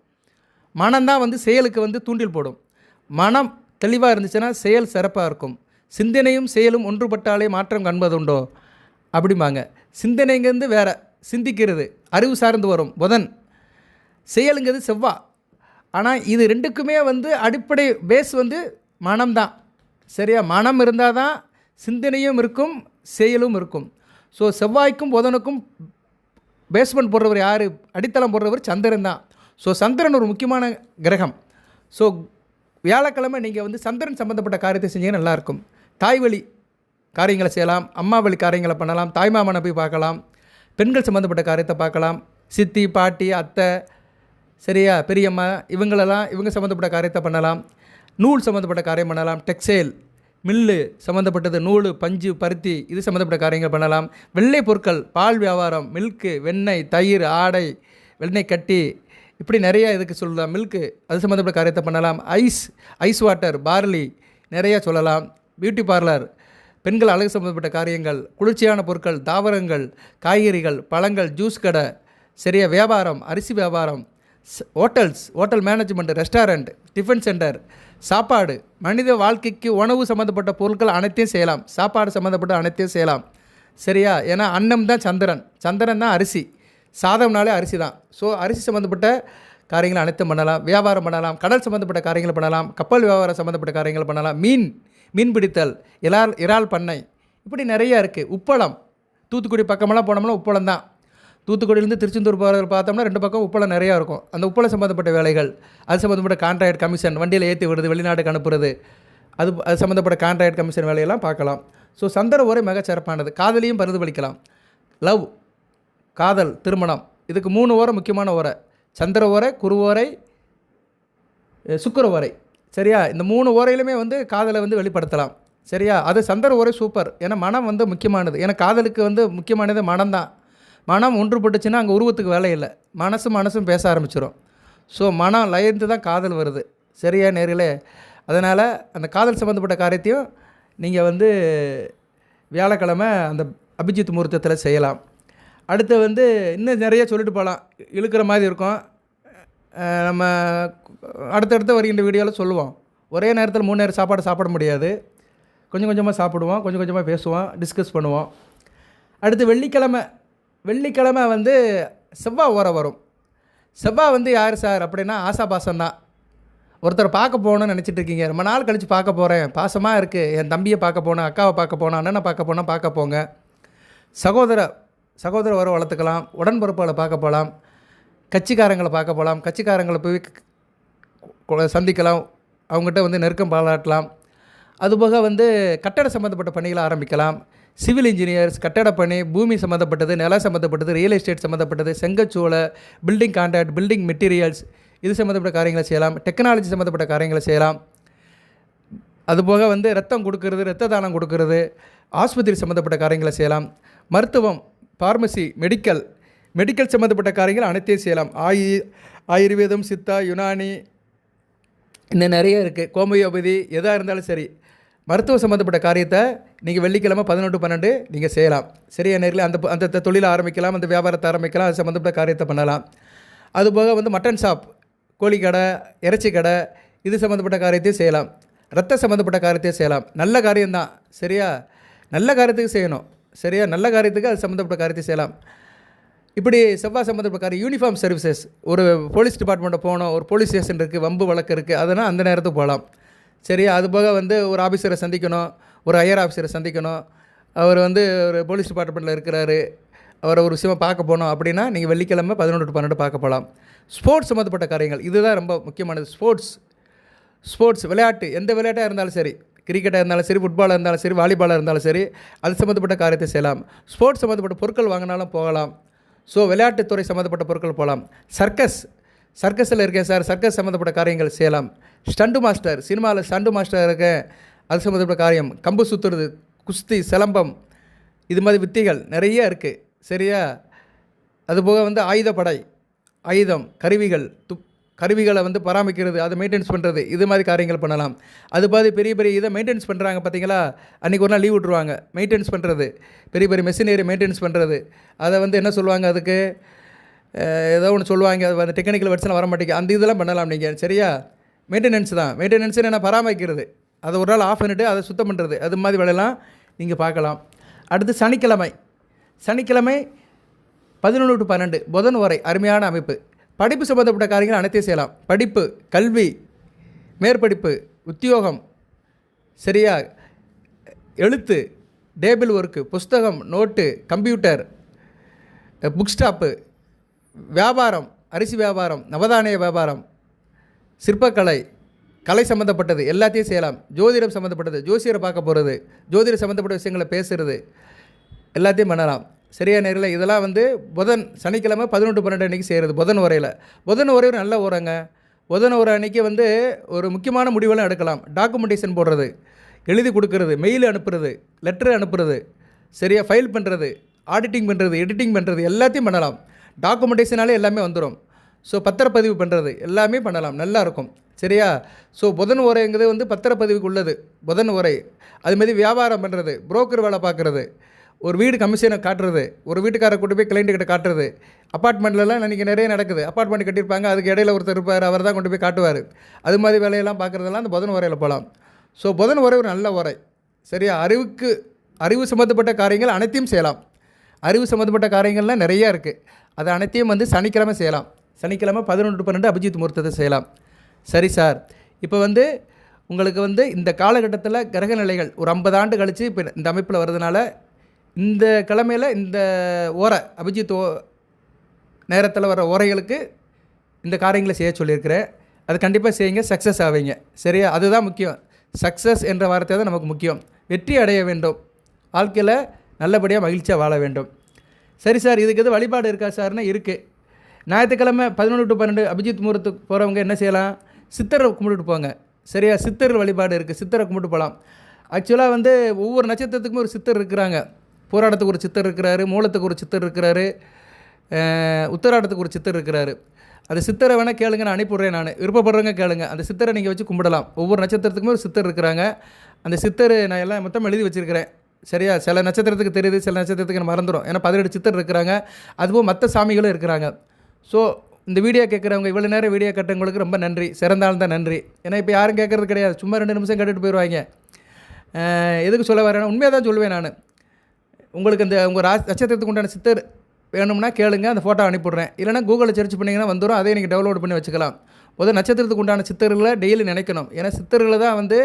மனம்தான் வந்து செயலுக்கு வந்து தூண்டில் போடும். மனம் தெளிவாக இருந்துச்சுன்னா செயல் சிறப்பாக இருக்கும். சிந்தனையும் செயலும் ஒன்றுபட்டாலே மாற்றம் காண்பதுண்டோ அப்படிம்பாங்க. சிந்தனைங்கிறது வேறு, சிந்திக்கிறது அறிவு சார்ந்து வரும் புதன், செயலுங்கிறது செவ்வாய். ஆனால் இது ரெண்டுக்குமே வந்து அடிப்படை பேஸ் வந்து மனம்தான். சரியா? மனம் இருந்தால் தான் சிந்தனையும் இருக்கும், செயலும் இருக்கும். ஸோ செவ்வாய்க்கும் புதனுக்கும் பேஸ்மெண்ட் போடுறவர் யார், அடித்தளம் போடுறவர் சந்திரன் தான். ஸோ சந்திரன் ஒரு முக்கியமான கிரகம். ஸோ வியாழக்கிழமை நீங்கள் வந்து சந்திரன் சம்மந்தப்பட்ட காரியத்தை செஞ்சீங்கன்னா நல்லாயிருக்கும். தாய்வழி காரியங்களை செய்யலாம், அம்மா வழி காரியங்களை பண்ணலாம், தாய்மாமனை போய் பார்க்கலாம், பெண்கள் சம்மந்தப்பட்ட காரியத்தை பார்க்கலாம், சித்தி பாட்டி அத்தை, சரியா, பெரியம்மா, இவங்க சம்மந்தப்பட்ட காரியத்தை பண்ணலாம். நூல் சம்மந்தப்பட்ட காரியம் பண்ணலாம். டெக்ஸ்டைல் மில்லு சம்மந்தப்பட்டது, நூல், பஞ்சு, பருத்தி, இது சம்மந்தப்பட்ட காரியங்கள் பண்ணலாம். வெள்ளை பொருட்கள், பால் வியாபாரம், மில்க்கு, வெண்ணெய், தயிர், ஆடை, வெண்ணெய் கட்டி, இப்படி நிறையா இதுக்கு சொல்லலாம். மில்க்கு, அது சம்மந்தப்பட்ட காரியத்தை பண்ணலாம். ஐஸ் வாட்டர், பார்லி, நிறையா சொல்லலாம். பியூட்டி பார்லர், பெண்கள் அழகு சம்மந்தப்பட்ட காரியங்கள், குளிர்ச்சியான பொருட்கள், தாவரங்கள், காய்கறிகள், பழங்கள், ஜூஸ் கடை, சரியா, வியாபாரம், அரிசி வியாபாரம், hotel management, restaurant, tiffin centre, சாப்பாடு, மனித வாழ்க்கைக்கு உணவு சம்மந்தப்பட்ட பொருட்கள் அனைத்தையும் செய்யலாம். சாப்பாடு சம்மந்தப்பட்ட அனைத்தையும் செய்யலாம். சரியா? ஏன்னா அன்னம் தான் சந்திரன் தான் அரிசி, சாதம்னாலே அரிசி தான். ஸோ அரிசி சம்மந்தப்பட்ட காரியங்கள் அனைத்தும் பண்ணலாம். வியாபாரம் பண்ணலாம், கடல் சம்மந்தப்பட்ட காரியங்கள் பண்ணலாம், கப்பல் வியாபாரம் சம்மந்தப்பட்ட காரியங்கள் பண்ணலாம், மீன் பிடித்தல், இறால் பண்ணை, இப்படி நிறையா இருக்குது. உப்பளம், தூத்துக்குடி பக்கமெல்லாம் போனோம்னா உப்பளம் தான். தூத்துக்குடியிலேருந்து திருச்செந்தூர் போகிறத பார்த்தோம்னா 2 பக்கம் உப்பளம் நிறையா இருக்கும். அந்த உப்பளம் சம்மந்தப்பட்ட வேலைகள், அது சம்மந்தப்பட்ட கான்ட்ராக்ட் கமிஷன், வண்டியில் ஏற்றி விடுறது, வெளிநாட்டுக்கு அனுப்புறது, அது சம்மந்தப்பட்ட கான்ட்ராக்ட் கமிஷன் வேலையெல்லாம் பார்க்கலாம். ஸோ சந்திர உரை மிகச்சிறப்பானது. காதலியும் பிரதிபலிக்கலாம். லவ், காதல், திருமணம், இதுக்கு 3 ஓரை முக்கியமான ஓரை. சந்திர ஓரை, குரு ஓரை, சுக்கிர ஓரை. சரியா? இந்த 3 ஓரையிலுமே வந்து காதலை வந்து வெளிப்படுத்தலாம். சரியா? அது சந்திர ஓரை சூப்பர். ஏன்னா மனம் வந்து முக்கியமானது. ஏன்னா காதலுக்கு வந்து முக்கியமானது மனம் தான். மனம் ஒன்றுபட்டுச்சுன்னா அங்கே உருவத்துக்கு வேலை இல்லை, மனசும் பேச ஆரம்பிச்சிடும். ஸோ மனம் லயந்து தான் காதல் வருது. சரியா நேர்களே? அதனால் அந்த காதல் சம்மந்தப்பட்ட காரியத்தையும் நீங்கள் வந்து வியாழக்கிழமை அந்த அபிஜித் முகூர்த்தத்தில் செய்யலாம். அடுத்து வந்து இன்னும் நிறைய சொல்லிட்டு போகலாம், இழுக்கிற மாதிரி இருக்கும். நம்ம அடுத்தடுத்து வருகின்ற வீடியோவில் சொல்லுவோம். ஒரே நேரத்தில் 3 நேரம் சாப்பாடு சாப்பிட முடியாது. கொஞ்சம் கொஞ்சமாக சாப்பிடுவோம், கொஞ்சம் கொஞ்சமாக பேசுவோம், டிஸ்கஸ் பண்ணுவோம். அடுத்து வெள்ளிக்கிழமை வந்து செவ்வாய் ஓரை வரும். செவ்வாய் வந்து யார் சார் அப்படின்னா ஆசாபாசம் தான். ஒருத்தரை பார்க்க போகணுன்னு நினச்சிட்டு இருக்கீங்க, ரொம்ப நாள் கழித்து பார்க்க போகிறேன், பாசமாக இருக்குது, என் தம்பியை பார்க்க போனேன், அக்காவை பார்க்க போனேன், அண்ணனை பார்க்க போங்க. சகோதர உறவை வளர்த்துக்கலாம். உடன்பிறப்புகளை பார்க்க போகலாம், கட்சிக்காரங்களை பார்க்க போகலாம், கட்சிக்காரங்களை போய் சந்திக்கலாம், அவங்ககிட்ட வந்து நெருக்கம் பாராட்டலாம். அதுபோக வந்து கட்டட சம்மந்தப்பட்ட பணிகளை ஆரம்பிக்கலாம். சிவில் இன்ஜினியர்ஸ், கட்டட பணி, பூமி சம்மந்தப்பட்டது, நிலம் சம்மந்தப்பட்டது, ரியல் எஸ்டேட் சம்மந்தப்பட்டது, செங்கச்சூளை, பில்டிங் கான்ட்ராக்ட், பில்டிங் மெட்டீரியல்ஸ், இது சம்மந்தப்பட்ட காரியங்களை செய்யலாம். டெக்னாலஜி சம்மந்தப்பட்ட காரியங்களை செய்யலாம். அதுபோக வந்து ரத்தம் கொடுக்கறது, ரத்த தானம் கொடுக்கறது, ஆஸ்பத்திரி சம்மந்தப்பட்ட காரியங்களை செய்யலாம். மருத்துவம், ஃபார்மசி, மெடிக்கல் சம்மந்தப்பட்ட காரியங்கள் அனைத்தையும் செய்யலாம். ஆயுர்வேதம், சித்தா, யுனானி, இன்னும் நிறைய இருக்குது. ஹோமியோபதி, எதாக இருந்தாலும் சரி, மருத்துவ சம்மந்தப்பட்ட காரியத்தை நீங்கள் வெள்ளிக்கிழமை 11-12 நீங்கள் செய்யலாம். சரியா நேரில் அந்த தொழிலை ஆரம்பிக்கலாம், அந்த வியாபாரத்தை ஆரம்பிக்கலாம், அது சம்மந்தப்பட்ட காரியத்தை பண்ணலாம். அதுபோக வந்து மட்டன் ஷாப், கோழி கடை, இறைச்சி கடை, இது சம்மந்தப்பட்ட காரியத்தையும் செய்யலாம். ரத்த சம்மந்தப்பட்ட காரியத்தையும் செய்யலாம். நல்ல காரியம்தான். சரியா, நல்ல காரியத்துக்கு செய்யணும். சரியா, நல்ல காரியத்துக்கு அது சம்மந்தப்பட்ட காரியத்தை செய்யலாம். இப்படி செவ்வாய் சம்மந்தப்பட்ட காரியம், யூனிஃபார்ம் சர்வீசஸ், ஒரு போலீஸ் டிபார்ட்மெண்ட்டை போகணும், ஒரு போலீஸ் ஸ்டேஷன் இருக்குது, வம்பு வழக்கு இருக்குது, அதனால் அந்த நேரத்துக்கு போகலாம். சரியா, அதுபோக வந்து ஒரு ஆஃபீஸரை சந்திக்கணும், ஒரு ஹையர் ஆஃபீஸரை சந்திக்கணும், அவர் வந்து ஒரு போலீஸ் டிபார்ட்மெண்ட்டில் இருக்கிறாரு, அவரை ஒரு விஷயமாக பார்க்க போனோம் அப்படின்னா நீங்கள் வெள்ளிக்கிழமை 11-12 பார்க்க போகலாம். ஸ்போர்ட்ஸ் சம்மந்தப்பட்ட காரியங்கள், இதுதான் ரொம்ப முக்கியமானது. ஸ்போர்ட்ஸ் விளையாட்டு, எந்த விளையாட்டாக இருந்தாலும் சரி, கிரிக்கெட்டாக இருந்தாலும் சரி, ஃபுட்பாலாக இருந்தாலும் சரி, வாலிபாலாக இருந்தாலும் சரி, அது சம்மந்தப்பட்ட காரியத்தை செய்யலாம். ஸ்போர்ட்ஸ் சம்மந்தப்பட்ட பொருட்கள் வாங்கினாலும் போகலாம். ஸோ விளையாட்டுத்துறை சம்மந்தப்பட்ட பொருட்கள் போகலாம். சர்க்கஸில் இருக்கேன் சார், சர்க்கஸ் சம்மந்தப்பட்ட காரியங்கள் செய்யலாம். ஸ்டண்டு மாஸ்டர், சினிமாவில் ஸ்டண்டு மாஸ்டர் இருக்கேன், அது சம்மந்தப்பட்ட காரியம். கம்பு சுற்றுறது, குஸ்தி, சிலம்பம், இது மாதிரி வித்தைகள் நிறைய இருக்குது. சரியா, அதுபோக வந்து ஆயுதப்படை, ஆயுதம், கருவிகளை வந்து பராமரிக்கிறது, அதை மெயின்டெனன்ஸ் பண்ணுறது, இது மாதிரி காரியங்கள் பண்ணலாம். அது மாதிரி பெரிய இதை மெயின்டெனன்ஸ் பண்ணுறாங்க பார்த்தீங்களா, அன்றைக்கி ஒரு நாள் லீவ் விட்ருவாங்க. மெயின்டெனன்ஸ் பண்ணுறது, பெரிய மெஷினரி மெயின்டெனன்ஸ் பண்ணுறது, அதை வந்து என்ன சொல்லுவாங்க, அதுக்கு ஏதோ ஒன்று சொல்லுவாங்க, அது வந்து டெக்னிக்கல் வேர்ட்ஸ்லாம் வர மாட்டேங்க. அந்த இதெல்லாம் பண்ணலாம் நீங்கள். சரியா, மெயின்டெனன்ஸ் தான். மெயின்டெனன்ஸு என்ன, பராமரிக்கிறது, அதை ஒரு நாள் ஆஃப் பண்ணிவிட்டு அதை சுத்தம் பண்ணுறது, அது மாதிரி வேலையெல்லாம் நீங்கள் பார்க்கலாம். அடுத்து சனிக்கிழமை 11-12 புதன் வரை அருமையான அமைப்பு. படிப்பு சம்மந்தப்பட்ட காரியங்கள் அனைத்தையும் செய்யலாம். படிப்பு, கல்வி, மேற்படிப்பு, உத்தியோகம், சரியா, எழுத்து, டேபிள் ஒர்க்கு, புஸ்தகம், நோட்டு, கம்ப்யூட்டர், புக் ஸ்டாப்பு, வியாபாரம், அரிசி வியாபாரம், நவதானிய வியாபாரம், சிற்பக்கலை, கலை சம்மந்தப்பட்டது எல்லாத்தையும் செய்யலாம். ஜோதிடம் சம்மந்தப்பட்டது, ஜோசியரை பார்க்க போகிறது, ஜோதிடம் சம்மந்தப்பட்ட விஷயங்களை பேசுகிறது, எல்லாத்தையும் பண்ணலாம். சரியா நேரில் இதெல்லாம் வந்து சனிக்கிழமை 11-12 அன்றைக்கி செய்கிறது. புதன் உரை ஒரு நல்ல உரைங்க. புதன் உரை அன்றைக்கி வந்து ஒரு முக்கியமான முடிவெல்லாம் எடுக்கலாம். டாக்குமெண்டேஷன் போடுறது, எழுதி கொடுக்கறது, மெயில் அனுப்புறது, லெட்டர் அனுப்புறது, சரியா, ஃபைல் பண்ணுறது, ஆடிட்டிங் பண்ணுறது, எடிட்டிங் பண்ணுறது, எல்லாத்தையும் பண்ணலாம். டாக்குமெண்டேஷனாலே எல்லாமே வந்துடும். ஸோ பத்திரப்பதிவு பண்ணுறது எல்லாமே பண்ணலாம், நல்லாயிருக்கும். சரியா, ஸோ புதன் உரைங்கிறது வந்து பத்திரப்பதிவுக்கு உள்ளது. புதன் உரை அதுமாதிரி வியாபாரம் பண்ணுறது, புரோக்கர் வேலை பார்க்குறது, ஒரு வீடு கமிஷனை காட்டுறது, ஒரு வீட்டுக்காரை கூட்டு போய் கிளைண்ட்டுக்கிட்ட காட்டுறது. அப்பார்ட்மெண்ட்லலாம் இன்றைக்கி நிறைய நடக்குது. அப்பார்ட்மெண்ட் கட்டியிருப்பாங்க, அதுக்கு இடையில ஒருத்தர் இருப்பார், அவர் தான் கொண்டு போய் காட்டுவார். அது மாதிரி வேலையெல்லாம் பார்க்குறதெல்லாம் அந்த புதன் உரையில் போகலாம். ஸோ புதன் உரை ஒரு நல்ல உரை. சரியா, அறிவு சம்மந்தப்பட்ட காரியங்கள் அனைத்தையும் செய்யலாம். அறிவு சம்மந்தப்பட்ட காரியங்கள்லாம் நிறையா இருக்குது. அது அனைத்தையும் வந்து சனிக்கிழமை செய்யலாம். சனிக்கிழமை 11-12 அபிஜித் முகூர்த்தத்தை செய்யலாம். சரி சார், இப்போ வந்து உங்களுக்கு வந்து இந்த காலகட்டத்தில் கிரக நிலைகள் ஒரு 50 ஆண்டு கழித்து இப்போ இந்த அமைப்பில் வர்றதுனால இந்த கிழமையில் இந்த அபிஜித் நேரத்தில் வர ஓரைகளுக்கு இந்த காரியங்களை செய்ய சொல்லியிருக்கிறேன். அது கண்டிப்பாக செய்யுங்க, சக்ஸஸ் ஆவீங்க. சரியா, அதுதான் முக்கியம். சக்ஸஸ் என்ற வார்த்தை தான் நமக்கு முக்கியம். வெற்றி அடைய வேண்டும், வாழ்க்கையில் நல்லபடியாக மகிழ்ச்சியாக வாழ வேண்டும். சரி சார், இதுக்கு எது வழிபாடு இருக்கா சார்னா இருக்குது. ஞாயிற்றுக்கிழமை 11-12 அபிஜித் முகூர்த்துக்கு போகிறவங்க என்ன செய்யலாம், சித்தரை கும்பிட்டுட்டு போங்க. சரியா, சித்தர் வழிபாடு இருக்குது, சித்தரை கும்பிட்டு போகலாம். ஆக்சுவலாக வந்து ஒவ்வொரு நட்சத்திரத்துக்குமே ஒரு சித்தர் இருக்கிறாங்க. போராட்டத்துக்கு ஒரு சித்தர் இருக்கிறாரு, மூலத்துக்கு ஒரு சித்தர் இருக்கிறாரு, உத்தராட்டத்துக்கு ஒரு சித்தர் இருக்கிறாரு. அந்த சித்தரை வேணால் கேளுங்க, நான் அனுப்பிவிட்றேன். நான் விருப்பப்படுறவங்க கேளுங்க, அந்த சித்தரை நீங்கள் வச்சு கும்பிடலாம். ஒவ்வொரு நட்சத்திரத்துக்குமே ஒரு சித்தர் இருக்கிறாங்க. அந்த சித்தர் நான் எல்லாம் மொத்தம் எழுதி வச்சுருக்கிறேன். சரியா, சில நட்சத்திரத்துக்கு தெரியுது, சில நட்சத்திரத்துக்கு மறந்துடும். ஏன்னா 18 சித்தர் இருக்கிறாங்க, அதுவும் மற்ற சாமிகளும் இருக்கிறாங்க. ஸோ இந்த வீடியோ கேட்குறவங்க, இவ்வளோ நேரம் வீடியோ கேட்டவங்களுக்கு ரொம்ப நன்றி, சிறந்தாலும் தான் நன்றி. ஏன்னா இப்போ யாரும் கேட்குறது கிடையாது, சும்மா 2 நிமிஷம் கேட்டுட்டு போயிடுவாங்க. எதுக்கு சொல்ல வரேன்னா உண்மையாக தான் சொல்லுவேன் நான். உங்களுக்கு அந்த உங்கள் நட்சத்திரத்துக்கு உண்டான சித்தர் வேணும்னா கேளுங்க, அந்த ஃபோட்டோ அனுப்பிவிட்றேன். இல்லைனா கூகுளில் சர்ச் பண்ணிங்கன்னா வந்துடும், அதை நீங்கள் டவுன்லோட் பண்ணி வச்சுக்கலாம். நட்சத்திரத்துக்கு உண்டான சித்தர்களை டெய்லி நினைக்கணும். ஏன்னா சித்தர்களை தான் வந்து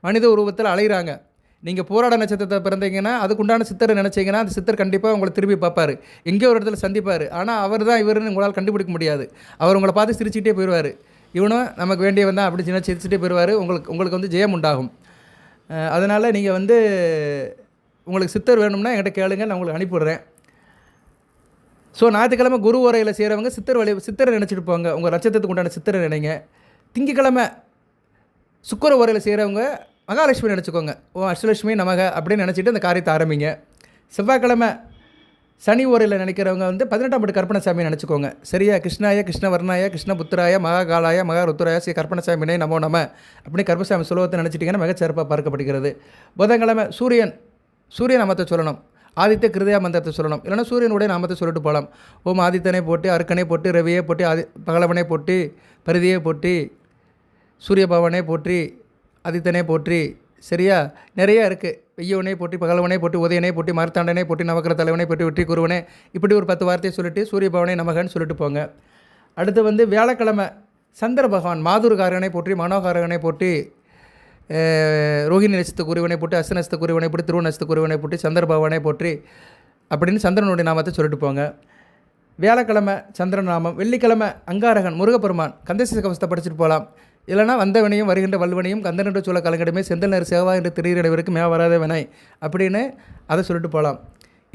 மனித உருவத்தில் அலைகிறாங்க. நீங்கள் போராட நட்சத்திரத்தை பிறந்தீங்கன்னா அதுக்குண்டான சித்தரை நினச்சிங்கன்னா அந்த சித்தர் கண்டிப்பாக உங்களை திரும்பி பார்ப்பார், எங்கேயோ ஒரு இடத்துல சந்திப்பார். ஆனால் அவர் தான் இவருன்னு உங்களால் கண்டுபிடிக்க முடியாது. அவர் உங்களை பார்த்து சிரிச்சுட்டே போயிடுவார். இவனும் நமக்கு வேண்டியவன் தான் அப்படி சிரிச்சுட்டே போயிடுவார். உங்களுக்கு வந்து ஜெயம் உண்டாகும். அதனால் நீங்கள் வந்து உங்களுக்கு சித்தர் வேணும்னா என்கிட்ட கேளுங்க, நான் உங்களுக்கு அனுப்பிவிட்றேன். ஸோ ஞாயிற்றுக்கிழமை குரு உரையில் செய்கிறவங்க சித்தரை நினச்சிட்டு போங்க, உங்கள் நட்சத்திரத்துக்கு உண்டான சித்தரை நினைங்க. திங்கக்கிழமை சுக்கிர உரையில் செய்கிறவங்க மகாலட்சுமி நினச்சிக்கோங்க, ஓ அஷ்டலட்சுமி நமக அப்படின்னு நினச்சிட்டு அந்த காரியத்தை ஆரம்பிங்க. செவ்வாய்க்கிழமை சனி ஓரையில் நினைக்கிறவங்க வந்து 18ஆம் படி கற்பனசாமி நினச்சிக்கோங்க. சரியா? கிருஷ்ணாய கிருஷ்ணவர்ணாய கிருஷ்ணபுத்திராய மகாகாலாய மகாருத்ராய ஸ்ரீ கற்பனசாமினே நமோ நம அப்படின்னு கற்பசாமி சுலோகத்தை நினச்சிட்டிங்கன்னா மிகச்சிறப்பாக பார்க்கப்படுகிறது. புதன்கிழமை சூரிய நாமத்தை சொல்லணும். ஆதித்ய கிருதயா மந்திரத்தை சொல்லணும். இல்லைனா சூரியனுடைய நாமத்தை சொல்லிட்டு போகலாம். ஓம் ஆதித்தனை போட்டு, அருக்கனை போட்டு, ரவியை போட்டு, பகலவனை போட்டு, பரிதியை போட்டு, சூரிய பவனை போற்றி, ஆதித்தனை போற்றி. சரியா? நிறையா இருக்குது. வெய்யவனை போட்டி, பகலவனை போட்டி, உதயனை போட்டி, மார்த்தாண்டனை போட்டி, நவக்கிர தலைவனை போட்டி, வெற்றி குருவனே, இப்படி ஒரு 10 வார்த்தையை சொல்லிட்டு சூரிய பவனை நமகன்னு சொல்லிட்டு போங்க. அடுத்து வந்து வியாழக்கிழமை சந்திர பகவான் மாதுருகாரகனை போற்றி, மனோகாரகனை போட்டி, ரோஹிணி நட்சத்திர குருவனை போட்டு, அஸ்த நட்சத்திர குருவனை போட்டு, திருவ நட்சத்திர குருவனை போட்டு, சந்திர பகவானை போற்றி அப்படின்னு சந்திரனுடைய நாமத்தை சொல்லிட்டு போங்க. வியாழக்கிழமை சந்திரன் நாமம். வெள்ளிக்கிழமை அங்காரகன் முருகப்பெருமான் கந்தசேஷ கவசத்தை படிச்சுட்டு போகலாம். இல்லைனா வந்தவனையும் வருகின்ற வல்வனையும் கந்தனென்று சூழ கலங்கடமே செந்தல் நேர் சேவா என்று திடீரடைவருக்கு மே வராத வினை அப்படின்னு அதை சொல்லிட்டு போகலாம்.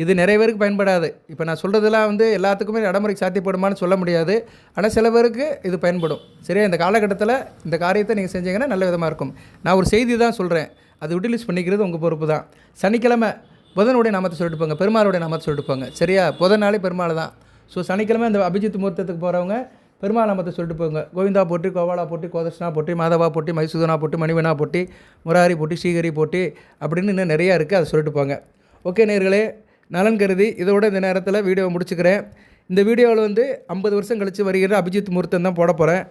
இது நிறைய பேருக்கு பயன்படாது. இப்போ நான் சொல்கிறதெல்லாம் வந்து எல்லாத்துக்குமே நடைமுறைக்கு சாத்தியப்படுமான்னு சொல்ல முடியாது. ஆனால் சில பேருக்கு இது பயன்படும். சரியா? இந்த காலகட்டத்தில் இந்த காரியத்தை நீங்கள் செஞ்சீங்கன்னா நல்ல விதமாக இருக்கும். நான் ஒரு செய்தி தான் சொல்கிறேன், அது யூட்டிலைஸ் பண்ணிக்கிறது உங்கள் பொறுப்பு தான். சனிக்கிழமை புதனுடைய நாமத்தை சொல்லிட்டு போங்க, பெருமாளுடைய நாமத்தை சொல்லிட்டு போங்க. சரியா? புதன் நாளே பெருமாள் தான். ஸோ சனிக்கிழமை இந்த அபிஜித் முகூர்த்தத்துக்கு போகிறவங்க பெருமாள் நாமத்தை சொல்லிட்டு போங்க. கோவிந்தா போட்டி, கோபாலா போட்டி, கோதர்ஷனா போட்டி, மாதவா போட்டி, மைசூதனா போட்டி, மணிவனா போட்டி, முராரி போட்டி, ஸ்ரீஹரி போட்டி அப்படின்னு இன்னும் நிறையா இருக்குது. அதை சொல்லிட்டு போங்க. ஓகே நேயர்களே, நலன் கருதி இதோட இந்த நேரத்தில் வீடியோவை முடிச்சுக்கிறேன். இந்த வீடியோவில் வந்து 50 வருஷம் கழித்து வருகிற அபிஜித் முகூர்த்தம் தான் போட போகிறேன்.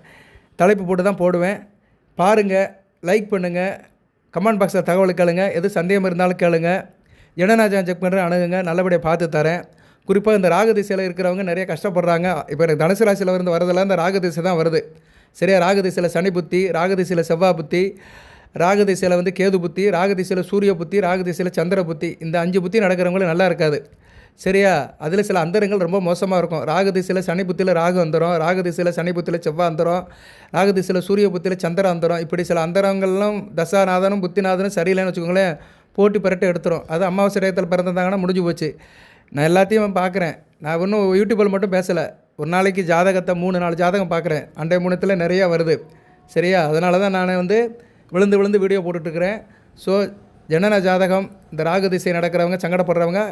தலைப்பு போட்டு தான் போடுவேன். பாருங்கள், லைக் பண்ணுங்கள், கமெண்ட் பாக்ஸில் தகவல் கேளுங்க, எது சந்தேகம் இருந்தாலும் கேளுங்க. ஜனநாயகம் செக் பண்ணுறேன், அணுகுங்க, நல்லபடியாக பார்த்து தரேன். குறிப்பாக இந்த ராகு திசையில் இருக்கிறவங்க நிறைய கஷ்டப்படுறாங்க. இப்போ எனக்கு தனுசு ராசியில் இருந்து வரதெல்லாம் இந்த ராகு திசை தான் வருது. சரியா? ராகு திசையில் சனி புத்தி, ராகு திசையில் செவ்வாய் புத்தி, ராகு திசையில் வந்து கேது புத்தி, ராகு திசையில் சூரிய புத்தி, ராகு திசையில் சந்திர புத்தி. இந்த 5 புத்தி நடக்கிறவங்களும் நல்லா இருக்காது. சரியா? அதில் சில அந்தரங்கள் ரொம்ப மோசமாக இருக்கும். ராகு திசையில் சனி புத்தியில் ராகு அந்தரம், ராகு திசையில் சனி புத்தியில் செவ்வாய் அந்தரம், ராகு திசையில் சூரிய புத்தியில் சந்திர அந்தரம். இப்படி சில அந்தரங்கள்லாம் தசாநாதனும் புத்திநாதனும் சரியில்லைன்னு வச்சுக்கோங்களேன், போட்டி பரட்டு எடுத்துரும். அது அமாவாசை டயத்தில் பிறந்தாங்கன்னா முடிஞ்சு போச்சு. நான் எல்லாத்தையும் பார்க்குறேன். நான் இன்னும் யூடியூப்பில் மட்டும் பேசலை. ஒரு நாளைக்கு ஜாதகத்தை 3-4 ஜாதகம் பார்க்குறேன். அண்டை மூணத்தில் நிறையா வருது. சரியா? அதனால தான் நான் வந்து விழுந்து வீடியோ போட்டுட்ருக்கிறேன். ஸோ ஜனன ஜாதகம், இந்த ராகு திசை நடக்கிறவங்க, சங்கடப்படுறவங்க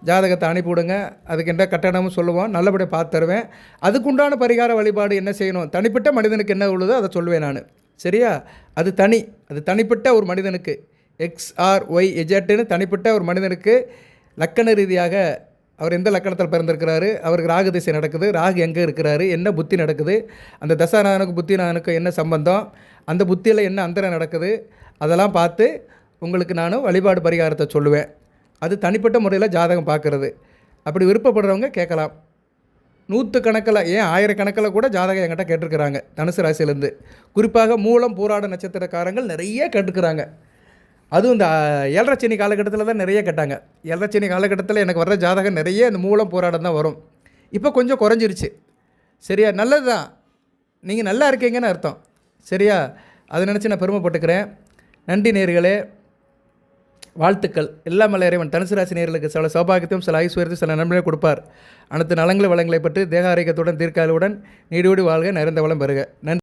ஜாதகத்தை அனுப்பிவிடுங்க. அதுக்கு என்ன கட்டணமும் சொல்லுவோம், நல்லபடியாக பார்த்து தருவேன். அதுக்குண்டான பரிகார வழிபாடு என்ன செய்யணும், தனிப்பட்ட மனிதனுக்கு என்ன உள்ளதோ அதை சொல்லுவேன் நான். சரியா? அது தனிப்பட்ட ஒரு மனிதனுக்கு XRYZன்னு தனிப்பட்ட ஒரு மனிதனுக்கு லக்கண ரீதியாக அவர் எந்த லக்கணத்தில் பிறந்திருக்கிறாரு, அவருக்கு ராகு திசை நடக்குது, ராகு எங்கே இருக்கிறாரு, என்ன புத்தி நடக்குது, அந்த தசாநாதனுக்கு புத்திநாதனுக்கு என்ன சம்பந்தம், அந்த புத்தியில் என்ன அந்தரம் நடக்குது, அதெல்லாம் பார்த்து உங்களுக்கு நான் வழிபாடு பரிகாரத்தை சொல்லுவேன். அது தனிப்பட்ட முறையில் ஜாதகம் பார்க்குறது. அப்படி விருப்பப்படுறவங்க கேட்கலாம். 100 கணக்கில், ஏன் 1000 கணக்கில் கூட ஜாதகம் என்கிட்ட கேட்டிருக்கிறாங்க. தனுசு ராசியிலேருந்து குறிப்பாக மூலம் பூராட நட்சத்திரக்காரங்கள் நிறைய கேட்டுக்கிறாங்க. அதுவும் இந்த 7.5 சனி காலகட்டத்தில் தான் நிறைய கேட்டாங்க. 7.5 சனி காலகட்டத்தில் எனக்கு வர்ற ஜாதகம் நிறைய இந்த மூலம் போராட்டம் தான் வரும். இப்போ கொஞ்சம் குறைஞ்சிருச்சு. சரியா? நல்லது தான், நீங்கள் நல்லா இருக்கீங்கன்னு அர்த்தம். சரியா? அதை நினச்சி நான் பெருமைப்பட்டுக்கிறேன். நன்றி நேயர்களே, வாழ்த்துக்கள். எல்லாம் வல்ல இறைவன் தனுசு ராசி நேயர்களுக்கு சில சௌபாகியத்தையும் சில ஐஸ்வர்யத்தையும் சில நன்மையை கொடுப்பார். அனைத்து நலங்களை வளங்களை பற்றி தேக ஆரோக்கியத்துடன் தீர்க்காயுடன் நீடியோடி வாழ்க, நிறைந்த வளம் பெறுக. நன்றி.